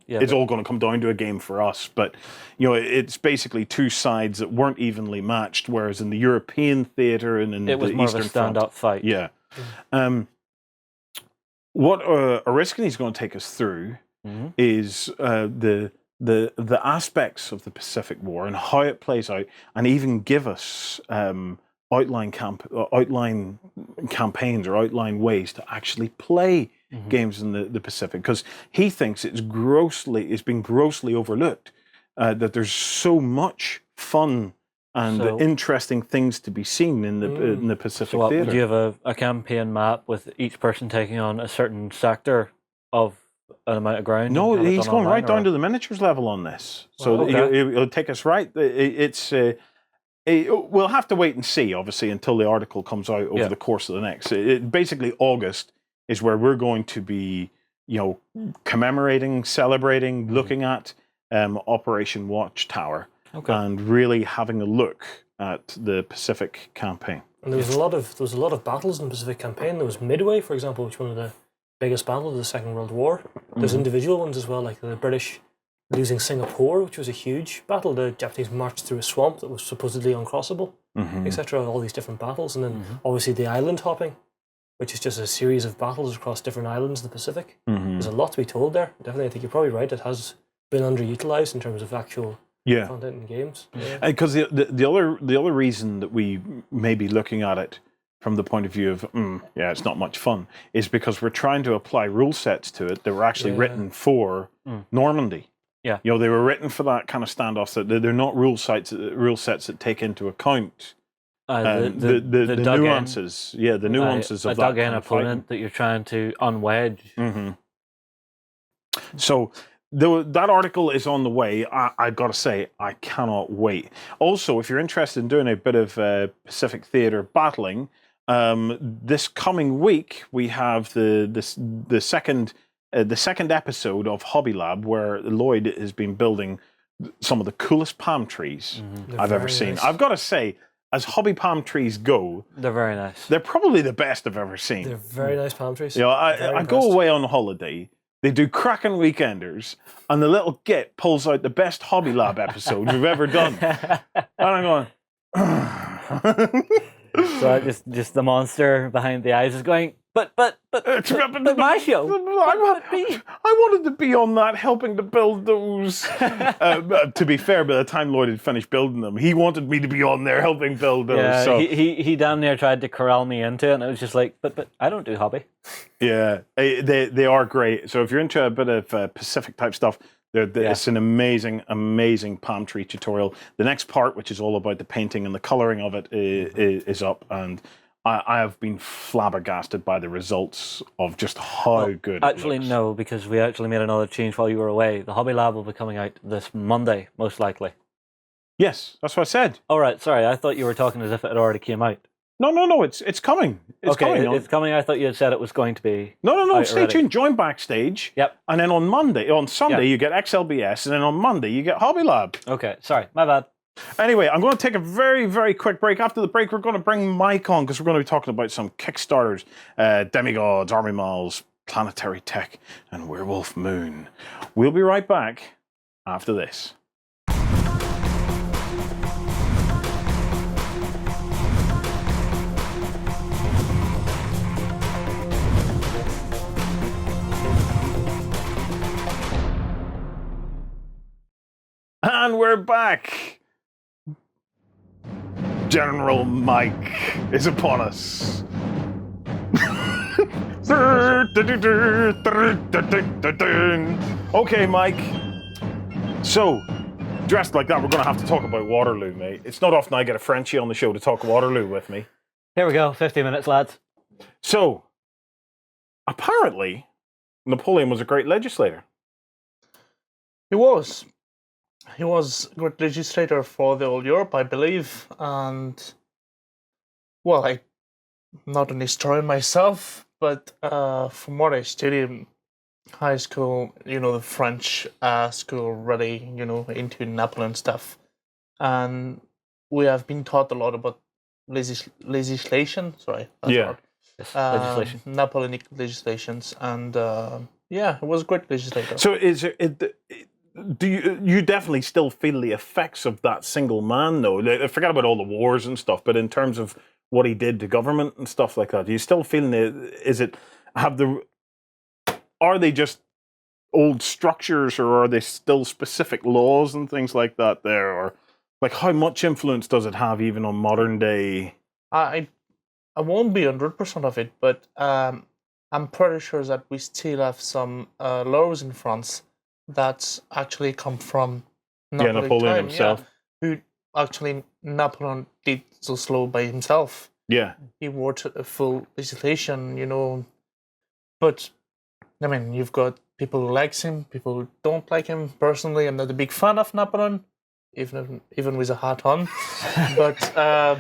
Speaker 1: it's all going to come down to a game for us. But it's basically two sides that weren't evenly matched. Whereas in the European theater and in
Speaker 2: it was
Speaker 1: the
Speaker 2: more
Speaker 1: Eastern
Speaker 2: of a stand-up fight.
Speaker 1: Yeah. What Oriskany's going to take us through is the aspects of the Pacific War and how it plays out, and even give us outline campaigns or outline ways to actually play games in the Pacific, because he thinks it's been grossly overlooked, that there's so much fun and interesting things to be seen in the Pacific theater.
Speaker 2: Would you have a campaign map with each person taking on a certain sector of an amount of ground?
Speaker 1: No, he's going right down to the miniatures level on this. So it'll take us right. We'll have to wait and see, obviously, until the article comes out over the course of the next. Basically, August is where we're going to be, commemorating, celebrating, looking at Operation Watchtower, and really having a look at the Pacific campaign.
Speaker 3: And there was a lot of battles in the Pacific campaign. There was Midway, for example, which was one of the biggest battles of the Second World War. There's individual ones as well, like the British losing Singapore, which was a huge battle. The Japanese marched through a swamp that was supposedly uncrossable, etc. All these different battles. And then obviously the island hopping, which is just a series of battles across different islands in the Pacific. There's a lot to be told there. Definitely, I think you're probably right. It has been underutilized in terms of actual content in games.
Speaker 1: Because the other reason that we may be looking at it from the point of view of, it's not much fun, is because we're trying to apply rule sets to it that were actually written for Normandy.
Speaker 2: Yeah.
Speaker 1: They were written for that kind of standoff. So they're not rule sets that take into account the nuances. Yeah, the nuances of that.
Speaker 2: A dug-in opponent that you're trying to unwedge.
Speaker 1: So that article is on the way. I got to say, I cannot wait. Also, if you're interested in doing a bit of Pacific theater battling, this coming week we have the second episode of Hobby Lab, where Lloyd has been building some of the coolest palm trees I've ever seen. I've got to say, as hobby palm trees go,
Speaker 2: they're very nice.
Speaker 1: They're probably the best I've ever seen.
Speaker 3: They're very nice palm trees.
Speaker 1: I go away on holiday. They do cracking weekenders, and the little git pulls out the best Hobby Lab episode we've ever done. And I'm going...
Speaker 2: So just the monster behind the eyes is going, But my show.
Speaker 1: I wanted to be on that, helping to build those. To be fair, by the time Lloyd had finished building them, he wanted me to be on there helping build those.
Speaker 2: Yeah,
Speaker 1: so
Speaker 2: he damn near tried to corral me into it, and I was just like, but I don't do hobby.
Speaker 1: yeah, they are great. So if you're into a bit of Pacific type stuff, it's an amazing palm tree tutorial. The next part, which is all about the painting and the coloring of it, is up, and I have been flabbergasted by the results of just how good.
Speaker 2: Actually,
Speaker 1: it looks.
Speaker 2: no, because we actually made another change while you were away. The Hobby Lab will be coming out this Monday, most likely.
Speaker 1: Yes, that's what I said.
Speaker 2: All right, sorry, I thought you were talking as if it had already came out.
Speaker 1: No, it's coming. It's coming.
Speaker 2: It's coming. I thought you had said it was going to be.
Speaker 1: No. Stay
Speaker 2: already.
Speaker 1: tuned. Join backstage.
Speaker 2: Yep.
Speaker 1: And then on Sunday you get XLBS, and then on Monday you get Hobby Lab.
Speaker 2: Okay, sorry, my bad.
Speaker 1: Anyway, I'm going to take a very, very quick break. After the break, we're going to bring Mike on because we're going to be talking about some Kickstarters, Demigods, Army Malls, Planetary Tech, and Werewolf Moon. We'll be right back after this. And we're back. General Mike is upon us. Okay, Mike. So, dressed like that, we're going to have to talk about Waterloo, mate. It's not often I get a Frenchie on the show to talk Waterloo with me.
Speaker 2: Here we go, 50 minutes, lads.
Speaker 1: So, apparently, Napoleon was a great legislator.
Speaker 4: He was. He was a good legislator for the whole Europe, I believe, and well, I'm not an historian myself, but from what I studied in high school, the French school really, into Napoleon stuff, and we have been taught a lot about legislation. Sorry, that's hard.
Speaker 2: Yes, legislation.
Speaker 4: Napoleonic legislations, and it was a great legislator.
Speaker 1: So, do you definitely still feel the effects of that single man, though? Forget about all the wars and stuff, but in terms of what he did to government and stuff like that, do you still feel are they just old structures, or are they still specific laws and things like that there, or like how much influence does it have even on modern day?
Speaker 4: I won't be 100% of it, but I'm pretty sure that we still have some laws in France that actually come from
Speaker 1: Napoleon himself.
Speaker 4: Who actually Napoleon did so slow by himself.
Speaker 1: Yeah.
Speaker 4: He wrote a full legislation, but I mean, you've got people who likes him, people who don't like him. Personally, I'm not a big fan of Napoleon, even with a hat on. But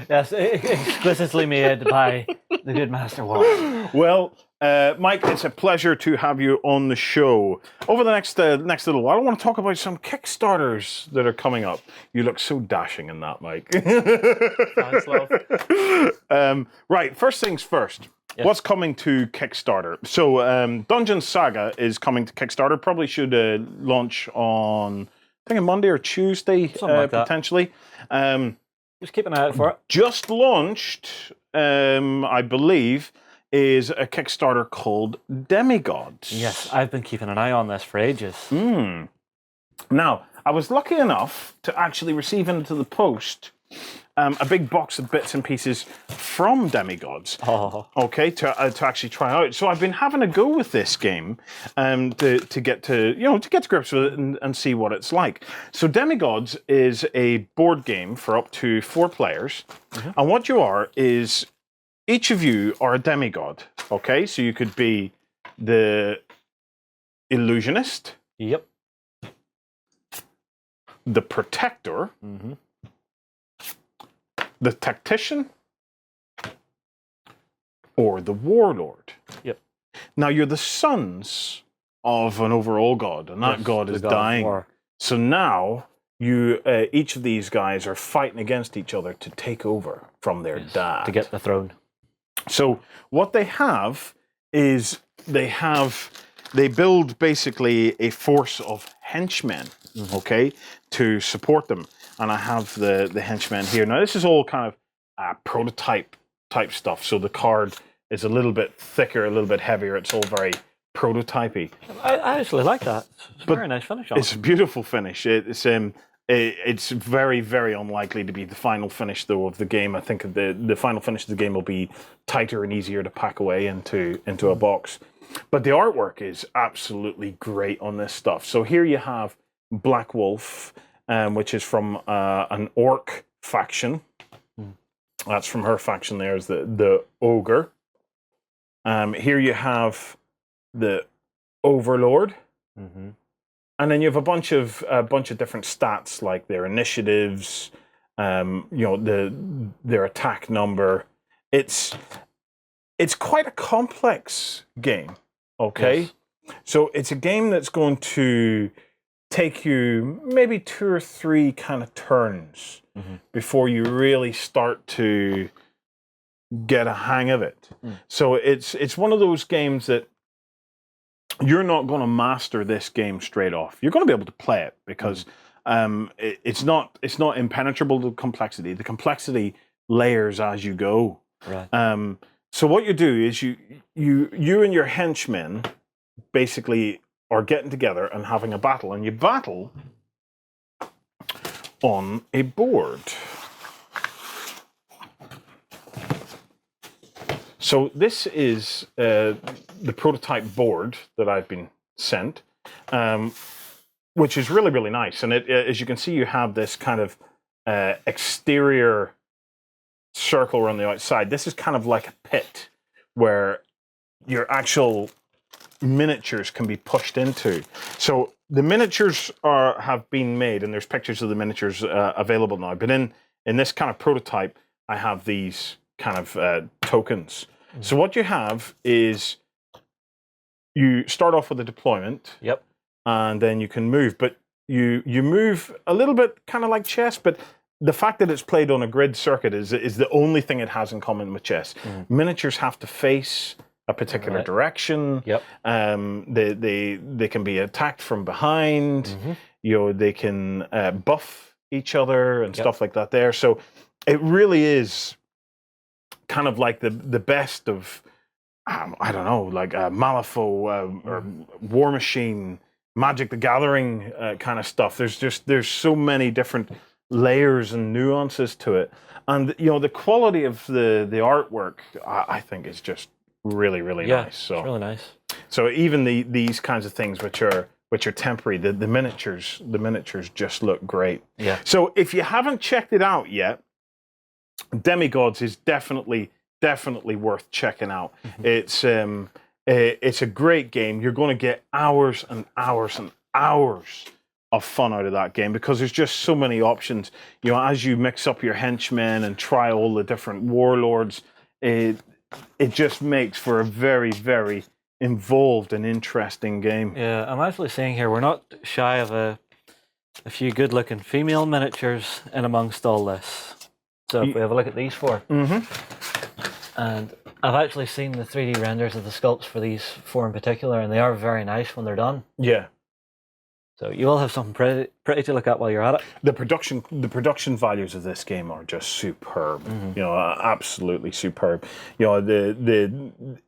Speaker 2: yes, explicitly made by the good Master Wall.
Speaker 1: Well, Mike, it's a pleasure to have you on the show. Over the next little while, I want to talk about some Kickstarters that are coming up. You look so dashing in that, Mike.
Speaker 4: Thanks, love.
Speaker 1: Right, first things first. Yes. What's coming to Kickstarter? So, Dungeon Saga is coming to Kickstarter. Probably should launch on, I think, a Monday or Tuesday, like potentially.
Speaker 2: Just keep an eye out for it. Just
Speaker 1: launched, I believe, is a Kickstarter called Demigods.
Speaker 2: Yes, I've been keeping an eye on this for ages.
Speaker 1: Now, I was lucky enough to actually receive into the post a big box of bits and pieces from Demigods. Okay, to actually try out. So I've been having a go with this game to get to grips with it and see what it's like. So Demigods is a board game for up to 4 players, and what you are is each of you are a demigod. Okay, so you could be the illusionist.
Speaker 2: Yep.
Speaker 1: The protector. The tactician, or the warlord.
Speaker 2: Yep.
Speaker 1: Now you're the sons of an overall god, and that god is dying. So now you, each of these guys are fighting against each other to take over from their dad
Speaker 2: to get the throne.
Speaker 1: So what they have is they build basically a force of henchmen, okay, to support them. And I have the henchmen here. Now, this is all kind of prototype type stuff. So the card is a little bit thicker, a little bit heavier. It's all very prototypey.
Speaker 2: I actually like that. It's a very nice finish on
Speaker 1: It's a beautiful finish. It's very, very unlikely to be the final finish, though, of the game. I think the final finish of the game will be tighter and easier to pack away into a box. But the artwork is absolutely great on this stuff. So here you have Black Wolf, which is from an orc faction. That's from her faction there, is the ogre. Here you have the Overlord.
Speaker 2: Mm-hmm.
Speaker 1: And then you have a bunch of different stats, like their initiatives, their attack number. It's quite a complex game. Okay,
Speaker 2: Yes.
Speaker 1: So it's a game that's going to take you maybe 2 or 3 kind of turns before you really start to get a hang of it. So it's one of those games that you're not going to master this game straight off. You're going to be able to play it because it's not impenetrable to complexity. The complexity layers as you go.
Speaker 2: Right.
Speaker 1: So what you do is you and your henchmen basically are getting together and having a battle, and you battle on a board. So this is the prototype board that I've been sent, which is really, really nice. And as you can see, you have this kind of exterior circle around the outside. This is kind of like a pit where your actual miniatures can be pushed into. So the miniatures have been made, and there's pictures of the miniatures available now. But in this kind of prototype, I have these kind of tokens. So what you have is you start off with a deployment.
Speaker 2: Yep.
Speaker 1: And then you can move, but you move a little bit kind of like chess, but the fact that it's played on a grid circuit is the only thing it has in common with chess. Miniatures have to face a particular direction.
Speaker 2: Yep.
Speaker 1: They can be attacked from behind. They can buff each other and stuff like that there. So it really is kind of like the best of, I don't know, like Malifaux or War Machine, Magic the Gathering kind of stuff. There's so many different layers and nuances to it, and the quality of the artwork I think is just really, really nice. So
Speaker 2: it's really nice.
Speaker 1: So even these kinds of things which are temporary, the miniatures just look great.
Speaker 2: Yeah.
Speaker 1: So if you haven't checked it out yet, Demigods is definitely worth checking out. It's a great game. You're going to get hours and hours and hours of fun out of that game because there's just so many options. As you mix up your henchmen and try all the different warlords, it just makes for a very, very involved and interesting game.
Speaker 2: Yeah, I'm actually saying here we're not shy of a few good-looking female miniatures in amongst all this. So if we have a look at these 4. And I've actually seen the 3D renders of the sculpts for these 4 in particular, and they are very nice when they're done.
Speaker 1: Yeah.
Speaker 2: So you will have something pretty to look at while you're at it.
Speaker 1: The production values of this game are just superb. Absolutely superb. It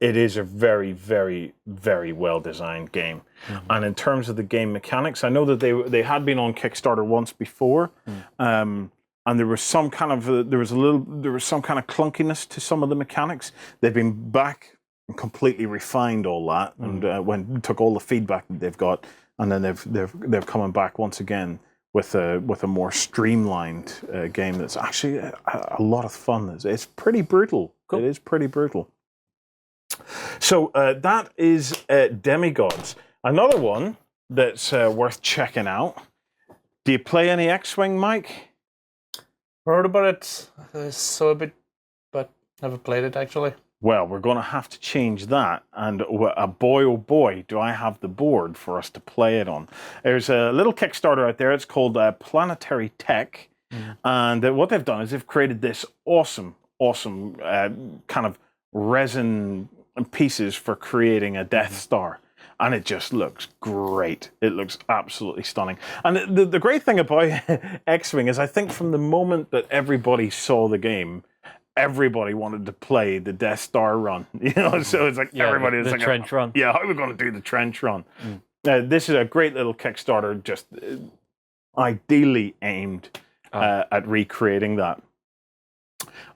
Speaker 1: is a very, very, very well designed game. And in terms of the game mechanics, I know that they had been on Kickstarter once before. And there was some kind of clunkiness to some of the mechanics. They've been back and completely refined all that, and took all the feedback that they've got, and then they're coming back once again with a more streamlined game that's actually a lot of fun. It's pretty brutal. Cool. It is pretty brutal. So that is Demigods. Another one that's worth checking out. Do you play any X-Wing, Mike?
Speaker 4: Heard about it, so a bit, but never played it actually.
Speaker 1: Well, we're going to have to change that, and boy, oh boy, do I have the board for us to play it on. There's a little Kickstarter out there. It's called Planetary Tech, and what they've done is they've created this awesome kind of resin pieces for creating a Death Star. And it just looks great. It looks absolutely stunning. And the great thing about X-Wing is I think from the moment that everybody saw the game, everybody wanted to play the Death Star run. So it's like everybody was
Speaker 2: the
Speaker 1: like,
Speaker 2: trench run.
Speaker 1: Yeah, how are we going to do the trench run? This is a great little Kickstarter, just ideally aimed at recreating that.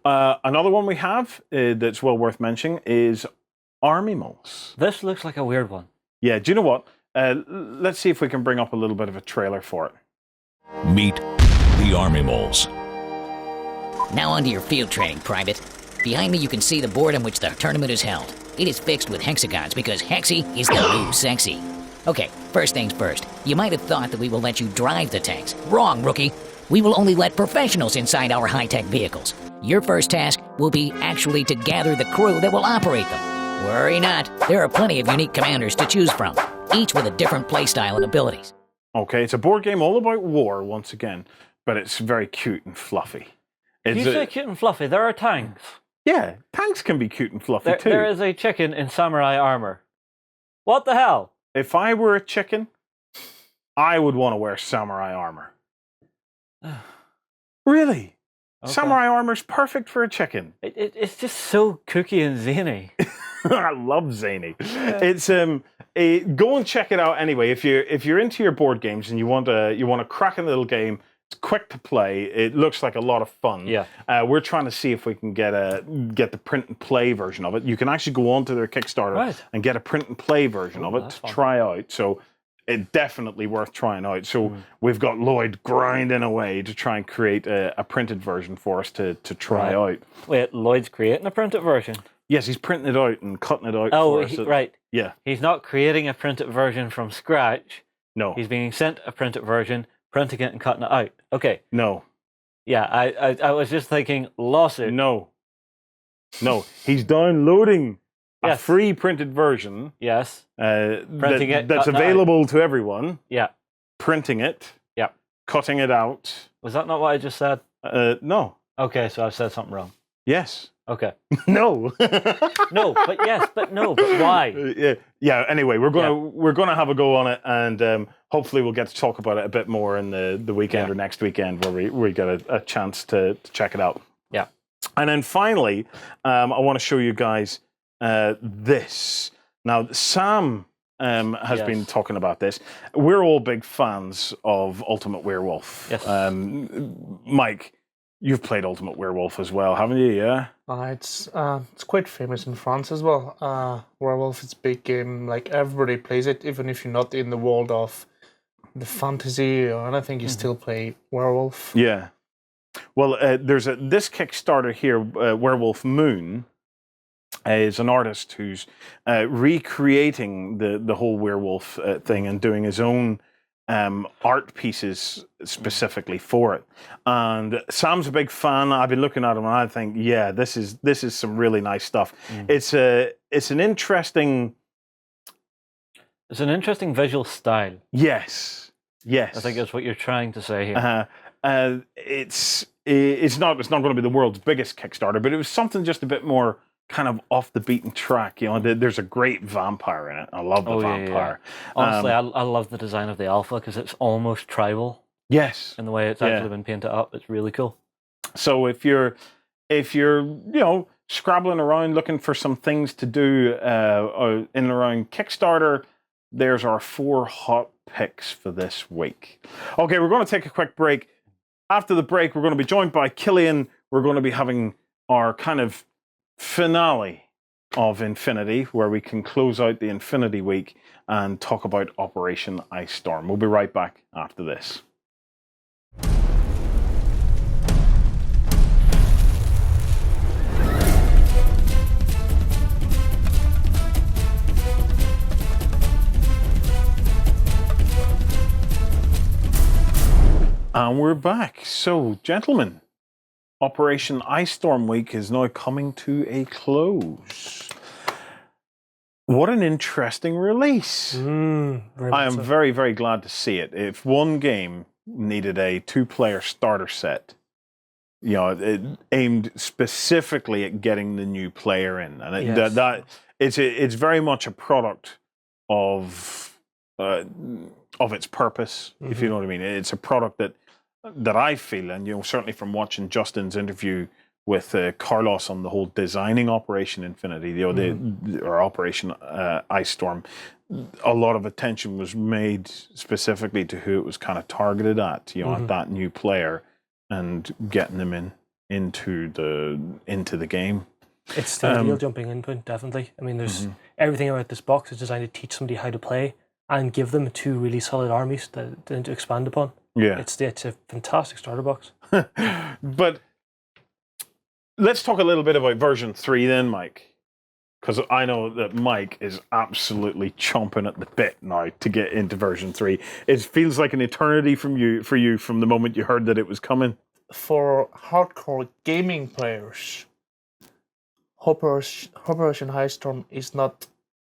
Speaker 1: Another one we have that's well worth mentioning is Army Moles.
Speaker 2: This looks like a weird one.
Speaker 1: Yeah, do you know what? Let's see if we can bring up a little bit of a trailer for it.
Speaker 5: Meet the Army Moles.
Speaker 6: Now onto your field training, Private. Behind me you can see the board on which the tournament is held. It is fixed with hexagons because hexy is the new sexy. Okay, first things first. You might have thought that we will let you drive the tanks. Wrong, rookie. We will only let professionals inside our high-tech vehicles. Your first task will be actually to gather the crew that will operate them. Worry not, there are plenty of unique commanders to choose from, each with a different playstyle and abilities.
Speaker 1: Okay, it's a board game all about war, once again, but it's very cute and fluffy.
Speaker 2: You say cute and fluffy, there are tanks.
Speaker 1: Yeah, tanks can be cute and fluffy too.
Speaker 2: There is a chicken in samurai armor. What the hell?
Speaker 1: If I were a chicken, I would want to wear samurai armor. Really?
Speaker 2: Okay.
Speaker 1: Samurai armor's perfect for a chicken.
Speaker 2: It's just so kooky and zany.
Speaker 1: I love zany. It's go and check it out anyway. If you're into your board games and you want a cracking little game, it's quick to play. It looks like a lot of fun.
Speaker 2: Yeah.
Speaker 1: We're trying to see if we can get the print and play version of it. You can actually go onto their Kickstarter and get a print and play version of it to try out. So it's definitely worth trying out. So we've got Lloyd grinding away to try and create a printed version for us to try out.
Speaker 2: Wait, Lloyd's creating a printed version?
Speaker 1: Yes, he's printing it out and cutting it out
Speaker 2: for
Speaker 1: us.
Speaker 2: Right.
Speaker 1: Yeah.
Speaker 2: He's not creating a printed version from scratch.
Speaker 1: No.
Speaker 2: He's being sent a printed version, printing it and cutting it out. Okay.
Speaker 1: No.
Speaker 2: Yeah, I was just thinking lawsuit.
Speaker 1: No. He's downloading a
Speaker 2: Yes.
Speaker 1: free printed version.
Speaker 2: Yes.
Speaker 1: Printing
Speaker 2: it,
Speaker 1: that's
Speaker 2: cutting it
Speaker 1: available to everyone.
Speaker 2: Yeah.
Speaker 1: Printing it.
Speaker 2: Yeah.
Speaker 1: Cutting it out.
Speaker 2: Was that not what I just said?
Speaker 1: No.
Speaker 2: Okay, so I've said something wrong.
Speaker 1: Yes.
Speaker 2: Okay.
Speaker 1: No.
Speaker 2: No, but yes, but no, but why?
Speaker 1: Yeah. Anyway, we're gonna have a go on it, and hopefully we'll get to talk about it a bit more in the weekend or next weekend where we get a chance to check it out.
Speaker 2: Yeah.
Speaker 1: And then finally, I want to show you guys this. Now, Sam has been talking about this. We're all big fans of Ultimate Werewolf.
Speaker 2: Yes.
Speaker 1: Mike, you've played Ultimate Werewolf as well, haven't you? Yeah.
Speaker 4: It's quite famous in France as well. Werewolf is a big game. Like everybody plays it, even if you're not in the world of the fantasy or anything, you still play Werewolf.
Speaker 1: Yeah. Well, there's this Kickstarter here, Werewolf Moon, is an artist who's recreating the whole werewolf thing and doing his own art pieces specifically for it. And Sam's a big fan. I've been looking at him and I think, yeah, this is some really nice stuff. It's an interesting
Speaker 2: visual style.
Speaker 1: Yes.
Speaker 2: I think that's what you're trying to say here.
Speaker 1: It's not going to be the world's biggest Kickstarter, but it was something just a bit more kind of off the beaten track. You know, there's a great vampire in it. I love the vampire.
Speaker 2: Yeah. Honestly, I love the design of the alpha because it's almost tribal.
Speaker 1: Yes,
Speaker 2: in the way it's actually been painted up. It's really cool.
Speaker 1: So if you're scrabbling around looking for some things to do in and around Kickstarter, there's our 4 hot picks for this week. Okay, we're going to take a quick break. After the break, we're going to be joined by Killian. We're going to be having our kind of finale of Infinity, where we can close out the Infinity Week and talk about Operation Icestorm. We'll be right back after this. And we're back. So, gentlemen, Operation Icestorm Week is now coming to a close. What an interesting release. I am very, very glad to see it. If one game needed a 2-player starter set, it aimed specifically at getting the new player in. And it's very much a product of its purpose, if you know what I mean. It's a product that I feel, and certainly from watching Justin's interview Carlos on the whole designing Operation Infinity, or Operation Ice Storm. A lot of attention was made specifically to who it was kind of targeted at, at that new player, and getting them into the game.
Speaker 3: It's the ideal jumping in point, definitely. I mean, there's everything about this box is designed to teach somebody how to play and give them 2 really solid armies to expand upon.
Speaker 1: Yeah,
Speaker 3: it's a fantastic starter box.
Speaker 1: But let's talk a little bit about version 3 then, Mike. Because I know that Mike is absolutely chomping at the bit now to get into version 3. It feels like an eternity for you from the moment you heard that it was coming.
Speaker 4: For hardcore gaming players, Operation Icestorm is not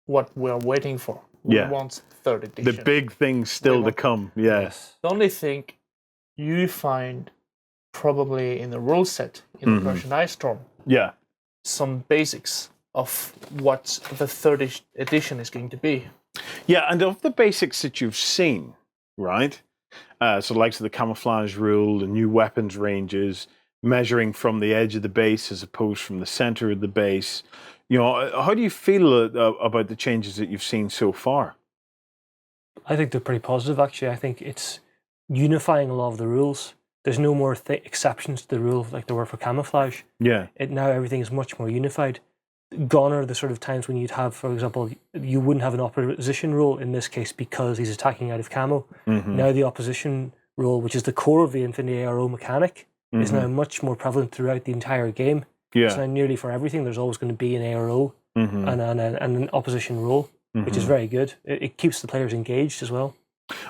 Speaker 4: what we're waiting for. We want third edition.
Speaker 1: The big thing's still to come. Yes.
Speaker 4: The only thing you find probably in the rule set in Operation Icestorm, some basics of what the third edition is going to be.
Speaker 1: Yeah, and of the basics that you've seen, right? So the likes of the camouflage rule, the new weapons ranges, measuring from the edge of the base as opposed from the center of the base. How do you feel about the changes that you've seen so far?
Speaker 3: I think they're pretty positive, actually. I think it's unifying a lot of the rules. There's no more exceptions to the rule like there were for camouflage.
Speaker 1: Yeah.
Speaker 3: Now everything is much more unified. Gone are the sort of times when you'd have, for example, you wouldn't have an opposition rule in this case because he's attacking out of camo. Now the opposition rule, which is the core of the Infinity ARO mechanic, is now much more prevalent throughout the entire game.
Speaker 1: Yeah.
Speaker 3: So now nearly for everything, there's always going to be an ARO and an opposition rule, which is very good. It keeps the players engaged as well.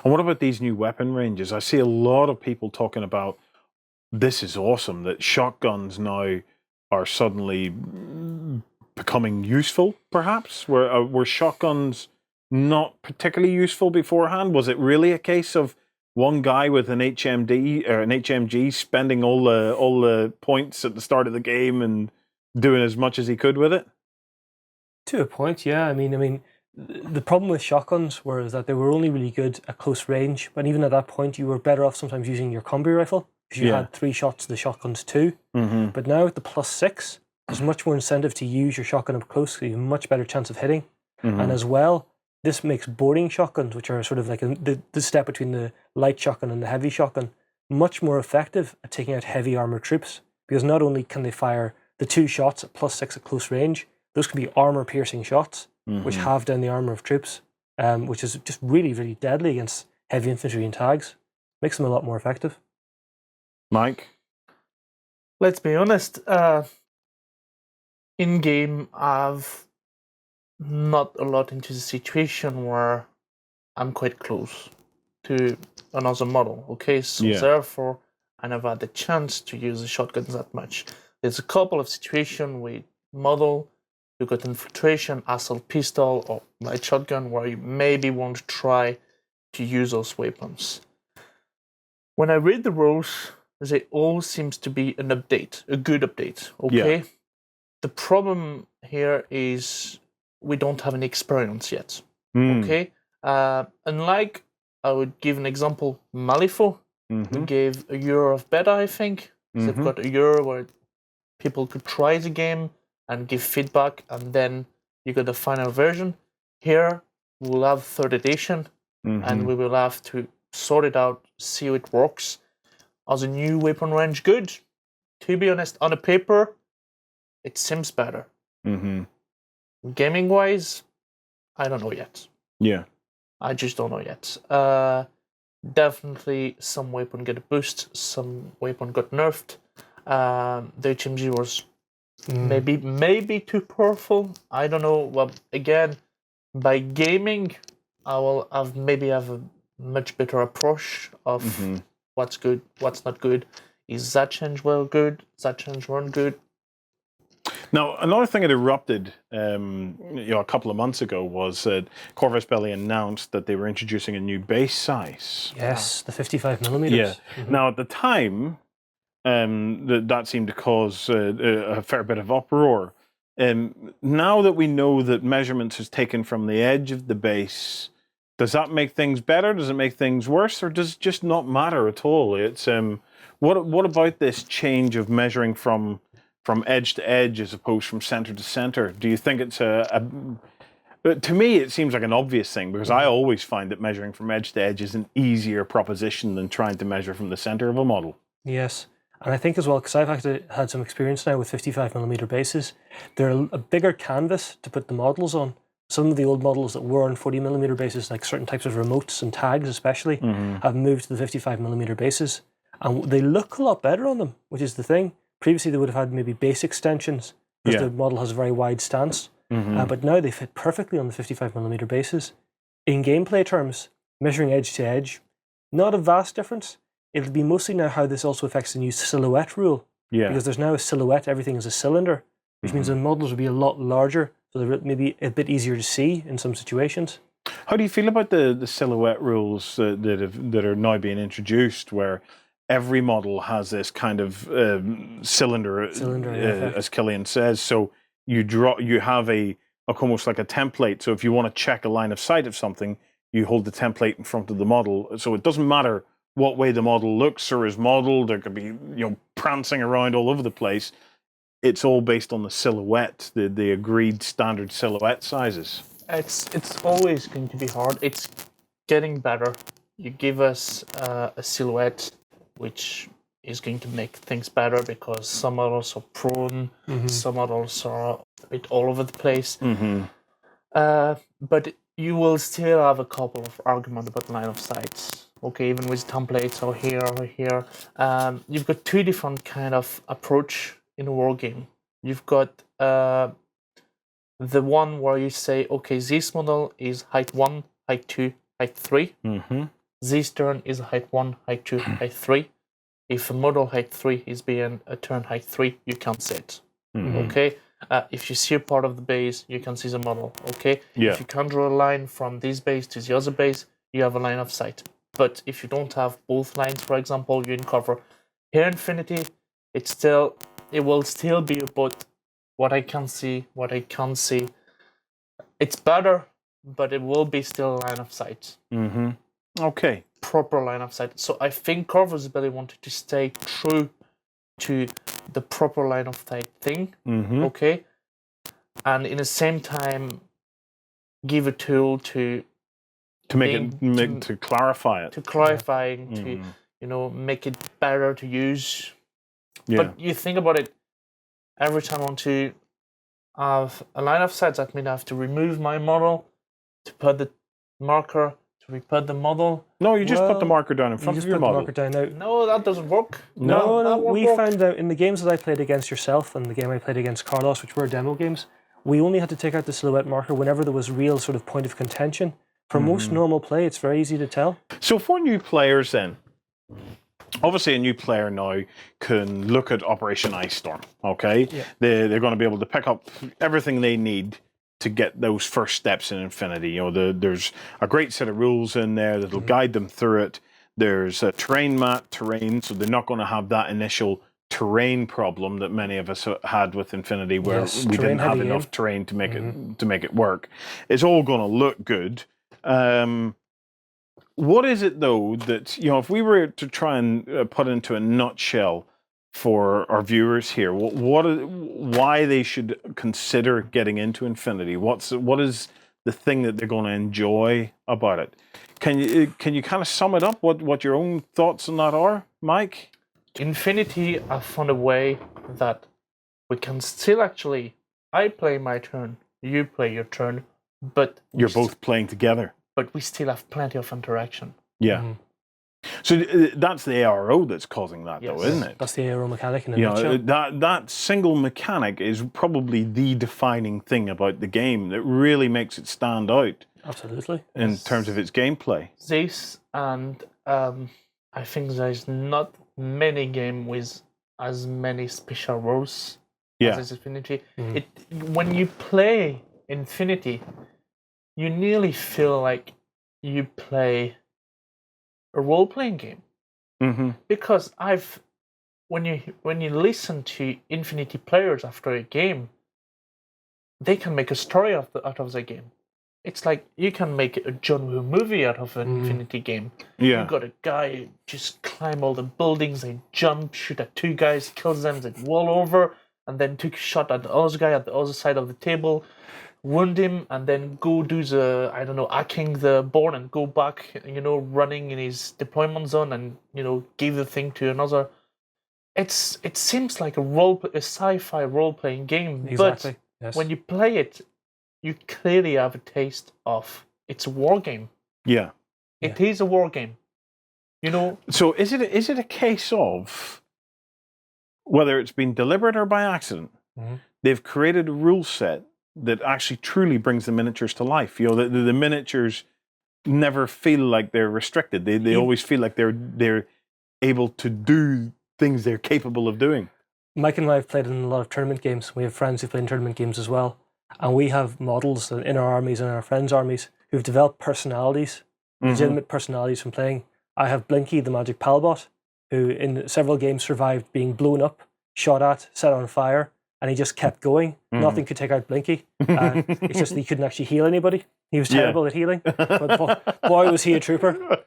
Speaker 1: And what about these new weapon ranges? I see a lot of people talking about, this is awesome, that shotguns now are suddenly becoming useful, perhaps? Were shotguns not particularly useful beforehand? Was it really a case of one guy with an HMD or an HMG spending all the points at the start of the game and doing as much as he could with it?
Speaker 3: To a point, yeah. I mean, the problem with shotguns was that they were only really good at close range, but even at that point, you were better off sometimes using your combi rifle because you had 3 shots to the shotguns too. But now with the +6, there's much more incentive to use your shotgun up close, so you have a much better chance of hitting. And as well, this makes boarding shotguns, which are sort of like the step between the light shotgun and the heavy shotgun, much more effective at taking out heavy armor troops, because not only can they fire the 2 shots at +6 at close range, those can be armor-piercing shots, which halve down the armor of troops, which is just really, really deadly against heavy infantry and tags. Makes them a lot more effective.
Speaker 1: Mike?
Speaker 4: Let's be honest, in-game, I've not a lot into the situation where I'm quite close to another model, okay? So therefore, I never had the chance to use the shotguns that much. There's a couple of situations with model, you got infiltration, assault pistol, or light shotgun, where you maybe want to try to use those weapons. When I read the rules, they all seems to be an update, a good update, okay? Yeah. The problem here is we don't have any experience yet, okay? Unlike, I would give an example, Malifaux, who gave a year of beta, I think. They've got a year where people could try the game and give feedback, and then you got the final version. Here, we'll have third edition, and we will have to sort it out, see how it works. Are the new weapon range good? To be honest, on the paper, it seems better. Gaming-wise, I don't know yet. Yeah. I just don't know yet. Definitely some weapon get a boost, some weapon got nerfed. The HMG was maybe too powerful. I don't know. Well, again, by gaming, I will have a much better approach of what's good, what's not good. Is that change well good? Is that change weren't good?
Speaker 1: Now, another thing that erupted a couple of months ago was that Corvus Belli announced that they were introducing a new base size.
Speaker 3: Yes, the 55mm.
Speaker 1: Yeah. Now, at the time, that seemed to cause a fair bit of uproar. Now that we know that measurements is taken from the edge of the base, does that make things better? Does it make things worse? Or does it just not matter at all? It's what about this change of measuring from from edge to edge as opposed from center to center? Do you think it's but to me, it seems like an obvious thing because I always find that measuring from edge to edge is an easier proposition than trying to measure from the center of a model.
Speaker 3: Yes. And I think as well, because I've actually had some experience now with 55mm bases, they're a bigger canvas to put the models on. Some of the old models that were on 40mm bases, like certain types of remotes and tags especially, have moved to the 55mm bases. And they look a lot better on them, which is the thing. Previously, they would have had maybe base extensions because the model has a very wide stance. But now they fit perfectly on the 55mm bases. In gameplay terms, measuring edge to edge, not a vast difference. It'll be mostly now how this also affects the new silhouette rule. Because there's now a silhouette, everything is a cylinder, which means the models will be a lot larger, so they're maybe a bit easier to see in some situations.
Speaker 1: How do you feel about the silhouette rules that are now being introduced, where every model has this kind of cylinder as Killian says? So you have a almost like a template. So if you want to check a line of sight of something, you hold the template in front of the model. So it doesn't matter what way the model looks or is modeled. There could be prancing around all over the place. It's all based on the silhouette, the agreed standard silhouette sizes.
Speaker 4: It's always going to be hard. It's getting better. You give us a silhouette, which is going to make things better because some models are prone, some models are a bit all over the place. But you will still have a couple of arguments about line of sight. Okay, even with templates or here or here. You've got two different kind of approach in a war game. You've got the one where you say, okay, this model is height 1, height 2, height 3. This turn is height 1, height 2, height 3. If a model height 3 is being a turn height 3, you can't see it. Okay? If you see a part of the base, you can see the model. Okay? If you can't draw a line from this base to the other base, you have a line of sight. But if you don't have both lines, for example, you're in cover. Here in Infinity, it will still be about what I can see, what I can't see. It's better, but it will be still a line of sight.
Speaker 1: Okay.
Speaker 4: Proper line of sight. So I think Core Visibility wanted to stay true to the proper line of sight thing. Okay. And in the same time, give a tool to
Speaker 1: clarify it.
Speaker 4: To clarifying, to make it better to use. But you think about it, every time I want to have a line of sight, that means I have to remove my model, to put the marker, to re-put the model.
Speaker 1: No, you just put the marker down in front of your model.
Speaker 4: No, that doesn't work.
Speaker 3: No, we found out in the games that I played against yourself and the game I played against Carlos, which were demo games, we only had to take out the silhouette marker whenever there was real sort of point of contention. For most normal play, it's very easy to tell.
Speaker 1: So for new players then, obviously a new player now can look at Operation Icestorm, okay? They're going to be able to pick up everything they need to get those first steps in Infinity. There's a great set of rules in there that'll guide them through it. There's a terrain, so they're not going to have that initial terrain problem that many of us had with Infinity, where we didn't have enough terrain to make it work. It's all going to look good. What is it though that if we were to try and put into a nutshell for our viewers here, why they should consider getting into Infinity? What is the thing that they're going to enjoy about it? Can you kind of sum it up? What your own thoughts on that are, Mike?
Speaker 4: Infinity, I found a way that we can still I play my turn, you play your turn, but
Speaker 1: you're both playing together.
Speaker 4: But we still have plenty of interaction.
Speaker 1: Yeah. So that's the ARO that's causing that, though, isn't it?
Speaker 3: That's the ARO mechanic in a nutshell.
Speaker 1: That single mechanic is probably the defining thing about the game that really makes it stand out.
Speaker 3: Absolutely.
Speaker 1: In terms of its gameplay.
Speaker 4: This, and I think there's not many games with as many special rules as Infinity. When you play Infinity, you nearly feel like you play a role-playing game. Because when you listen to Infinity players after a game, they can make a story out of the game. It's like you can make a John Woo movie out of an Infinity game. You've got a guy who just climb all the buildings, they jump, shoot at two guys, kills them, they wall over, and then took a shot at the other guy at the other side of the table, wound him, and then go do the, I don't know, hacking the board and go back, running in his deployment zone and, give the thing to another. It seems like a sci-fi role-playing game,
Speaker 3: Exactly.
Speaker 4: but
Speaker 3: Yes.
Speaker 4: when you play it, you clearly have a taste of it's a war game.
Speaker 1: Yeah.
Speaker 4: It is a war game.
Speaker 1: So is it a case of whether it's been deliberate or by accident, they've created a rule set that actually truly brings the miniatures to life? The miniatures never feel like they're restricted. They always feel like they're able to do things they're capable of doing.
Speaker 3: Mike and I have played in a lot of tournament games. We have friends who play in tournament games as well. And we have models in our armies and our friends' armies who've developed personalities, legitimate personalities from playing. I have Blinky, the magic palbot, who in several games survived being blown up, shot at, set on fire, and he just kept going. Nothing could take out Blinky. It's just that he couldn't actually heal anybody. He was terrible at healing, but boy was he a trooper.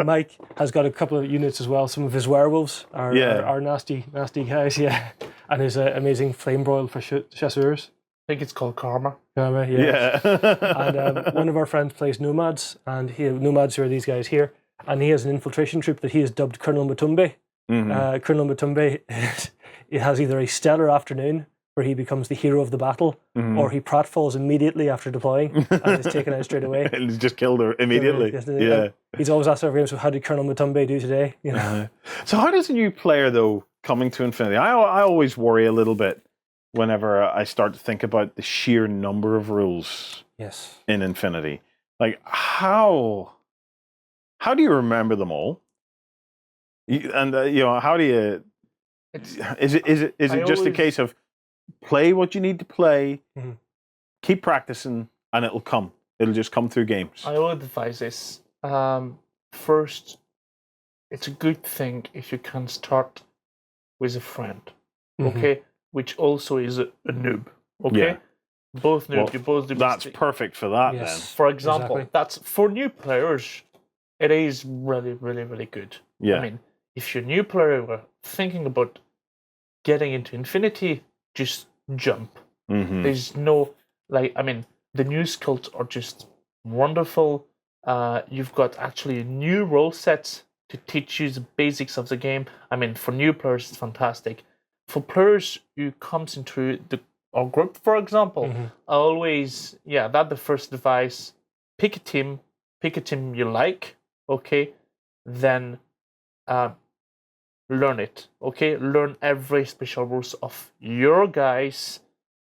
Speaker 3: Mike has got a couple of units as well. Some of his werewolves are nasty, nasty guys, and his amazing flame broil for chasseurs.
Speaker 4: I think it's called Karma.
Speaker 3: Karma,
Speaker 1: Yeah.
Speaker 3: And one of our friends plays Nomads, and Nomads are these guys here, and he has an infiltration troop that he has dubbed Colonel Mutumbe. Colonel Mutumbe it has either a stellar afternoon where he becomes the hero of the battle, or he pratfalls immediately after deploying and is taken out straight away.
Speaker 1: And he's just killed her immediately.
Speaker 3: Yeah. He's always asked our games, so how did Colonel Mutumbe do today?
Speaker 1: So how does a new player, though, coming to Infinity? I always worry a little bit whenever I start to think about the sheer number of rules in Infinity. Like, how do you remember them all? And how do you? Is it just a case of play what you need to play, keep practicing, and it'll come. It'll just come through games.
Speaker 4: I would advise this. First, it's a good thing if you can start with a friend, okay, which also is a noob, okay.
Speaker 1: Yeah.
Speaker 4: Both noob, you both do.
Speaker 1: That's perfect for that then.
Speaker 4: For example, that's for new players. It is really, really, really good.
Speaker 1: Yeah.
Speaker 4: I mean, if you're a new player were thinking about getting into Infinity, just jump. There's no, the new skills are just wonderful. You've got actually new role sets to teach you the basics of the game. I mean, for new players, it's fantastic. For players who comes into our group, for example, I always, that's the first advice. Pick a team you like, okay? Then learn it, okay? Learn every special rules of your guys,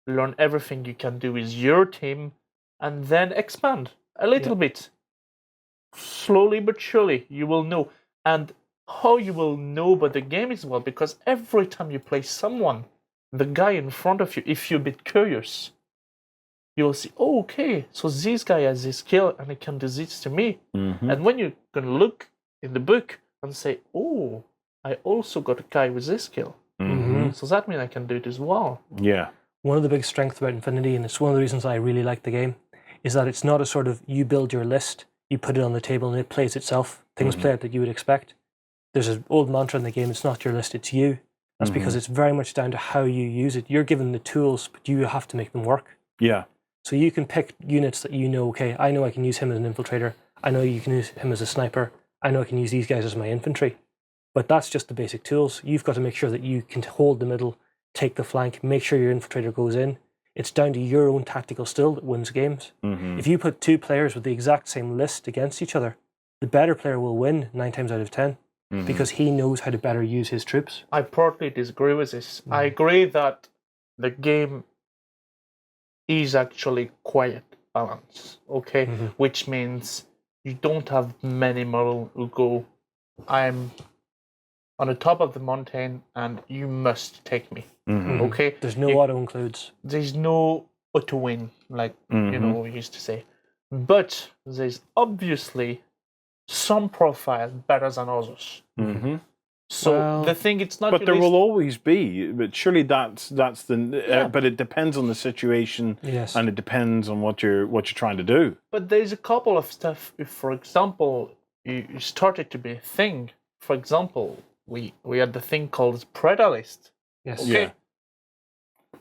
Speaker 4: learn everything you can do with your team, and then expand a little bit. Slowly but surely, you will know. And how you will know about the game as well, because every time you play someone, the guy in front of you, if you're a bit curious, you will see, oh, okay, so this guy has this skill and he can do this to me. And when you're going to look in the book and say, oh, I also got a guy with this skill. So that means I can do it as well.
Speaker 1: Yeah.
Speaker 3: One of the big strengths about Infinity, and it's one of the reasons I really like the game, is that it's not a sort of you build your list, you put it on the table and it plays itself. Things play out that you would expect. There's an old mantra in the game, it's not your list, it's you. That's because it's very much down to how you use it. You're given the tools, but you have to make them work.
Speaker 1: Yeah.
Speaker 3: So you can pick units that you know, okay, I know I can use him as an infiltrator. I know you can use him as a sniper. I know I can use these guys as my infantry. But that's just the basic tools. You've got to make sure that you can hold the middle, take the flank, make sure your infiltrator goes in. It's down to your own tactical skill that wins games. If you put two players with the exact same list against each other, the better player will win 9 times out of 10 because he knows how to better use his troops.
Speaker 4: I partly disagree with this. I agree that the game is actually quite balanced, okay? Which means you don't have many models who go, I'm on the top of the mountain and you must take me, okay?
Speaker 3: There's no auto includes.
Speaker 4: There's no auto win, like, we used to say. But there's obviously some profile better than others. So the thing, it's not.
Speaker 1: But there will always be. But surely that's the. But it depends on the situation, and it depends on what you're trying to do.
Speaker 4: But there's a couple of stuff. If, for example, you started to be a thing. For example, we had the thing called Predator list.
Speaker 3: Yes.
Speaker 4: Okay.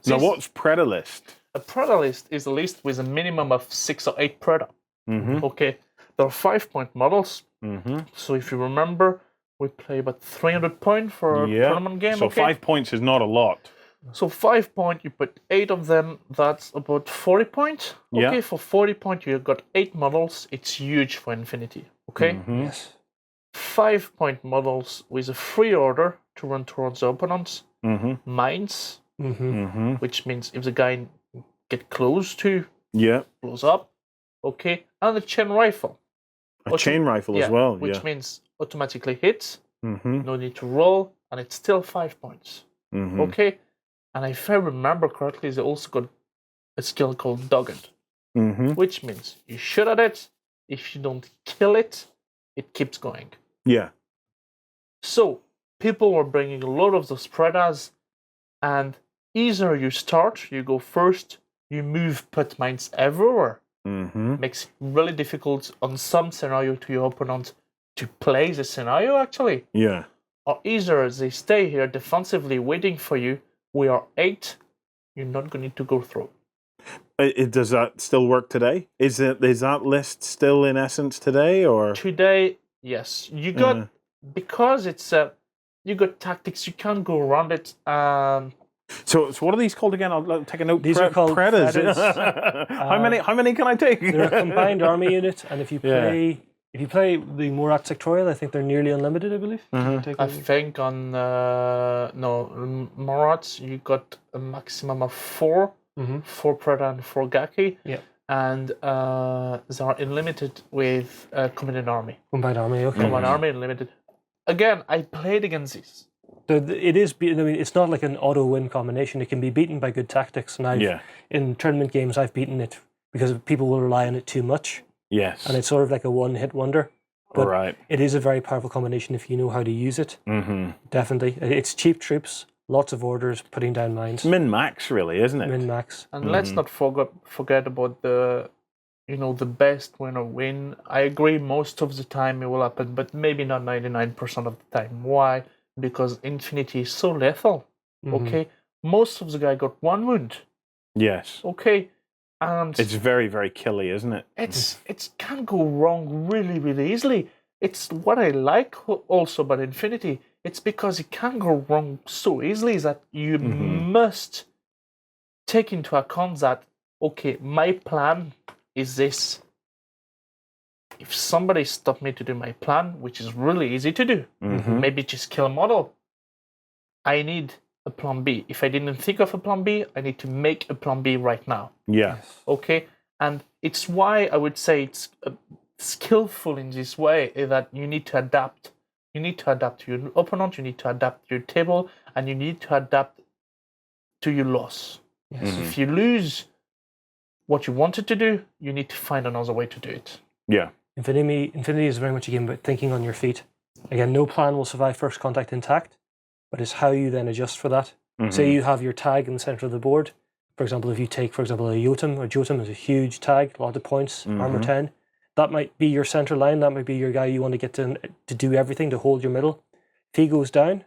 Speaker 1: Now, what's Preda list?
Speaker 4: A Preda list is a list with a minimum of 6 or 8 Preda. Okay, there are 5-point models. So if you remember, we play about 300 points for a tournament game.
Speaker 1: So 5 points is not a lot.
Speaker 4: So 5 points, you put 8 of them, that's about 40 points. Okay,
Speaker 1: Yeah.
Speaker 4: for 40 points, you've got 8 models. It's huge for Infinity. Okay?
Speaker 3: Yes.
Speaker 4: 5-point models with a free order to run towards the opponents. Mines, which means if the guy get close to, blows up. Okay, and a chain rifle.
Speaker 1: A chain rifle as well,
Speaker 4: which means automatically hits, no need to roll, and it's still 5 points. Okay, and if I remember correctly, they also got a skill called Dogged, which means you shoot at it. If you don't kill it, it keeps going.
Speaker 1: Yeah.
Speaker 4: So people were bringing a lot of those Predas, and either you start, you go first, you move put mines everywhere. Makes it really difficult on some scenario to your opponent to play the scenario actually.
Speaker 1: Yeah.
Speaker 4: Or either they stay here defensively waiting for you. We are 8. You're not going to go through.
Speaker 1: Does that still work today? Is that list still in essence today, or
Speaker 4: today? Yes, you got because it's you got tactics. You can't go around it.
Speaker 1: So what are these called again? I'll take a note.
Speaker 3: These are called
Speaker 1: Predas.
Speaker 3: Predas.
Speaker 1: How many can I take?
Speaker 3: They're a combined army unit, and if you play the Morat sectorial, I think they're nearly unlimited. I believe.
Speaker 4: I think on Morats you got a maximum of 4, 4 Preda and 4 Gaki. Yeah. And they are unlimited with Combined Army.
Speaker 3: Combined Army, okay.
Speaker 4: Combined Army unlimited. Again, I played against these.
Speaker 3: It is. I mean, it's not like an auto-win combination. It can be beaten by good tactics. And in tournament games, I've beaten it because people will rely on it too much.
Speaker 1: Yes.
Speaker 3: And it's sort of like a one-hit wonder. But it is a very powerful combination if you know how to use it. Definitely. It's cheap troops, lots of orders, putting down mines.
Speaker 1: Min-max, really, isn't it?
Speaker 3: Min-max.
Speaker 4: And let's not forget about the best winner win. I agree most of the time it will happen, but maybe not 99% of the time. Why? Because Infinity is so lethal. Okay? Most of the guy got 1 wound.
Speaker 1: Yes.
Speaker 4: Okay? And
Speaker 1: it's very, very killy, isn't it?
Speaker 4: It can go wrong really, really easily. It's what I like also about Infinity. It's because it can go wrong so easily that you must take into account that, okay, my plan is this. If somebody stopped me to do my plan, which is really easy to do, maybe just kill a model, I need a plan B. If I didn't think of a plan B, I need to make a plan B right now.
Speaker 1: Yeah.
Speaker 4: Okay? And it's why I would say it's skillful in this way, that you need to adapt. You need to adapt to your opponent, you need to adapt to your table, and you need to adapt to your loss. Yes. If you lose what you wanted to do, you need to find another way to do it.
Speaker 1: Yeah.
Speaker 3: Infinity is very much a game about thinking on your feet. Again, no plan will survive first contact intact, but it's how you then adjust for that. Say you have your tag in the center of the board. For example, if you take, a Jotun is a huge tag, a lot of points, armor 10. That might be your center line. That might be your guy you want to get to do everything to hold your middle. If he goes down,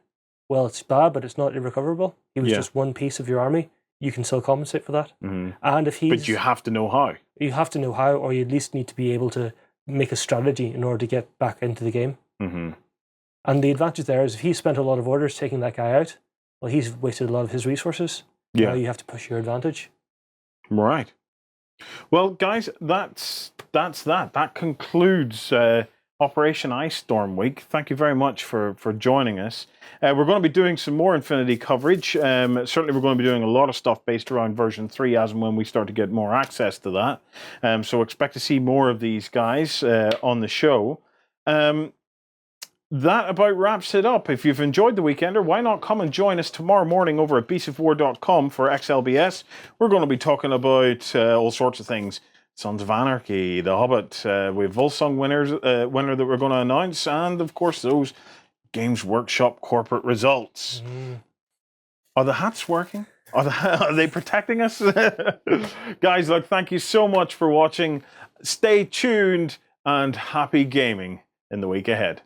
Speaker 3: well, it's bad, but it's not irrecoverable. He was just one piece of your army. You can still compensate for that. And if
Speaker 1: but you have to know how.
Speaker 3: You have to know how, or you at least need to be able to make a strategy in order to get back into the game. And the advantage there is if he spent a lot of orders taking that guy out, well, he's wasted a lot of his resources. Yeah. Now you have to push your advantage.
Speaker 1: Right. Well, guys, that's that. That concludes Operation Icestorm Week. Thank you very much for joining us. We're going to be doing some more Infinity coverage. Certainly we're going to be doing a lot of stuff based around version 3 as and when we start to get more access to that. So expect to see more of these guys on the show. That about wraps it up. If you've enjoyed The Weekender, why not come and join us tomorrow morning over at beastsofwar.com for XLBS. We're going to be talking about all sorts of things. Sons of Anarchy, The Hobbit, we have Volsung winner that we're going to announce, and of course those Games Workshop corporate results. Are the hats working? Are they protecting us? Guys, look, thank you so much for watching. Stay tuned and happy gaming in the week ahead.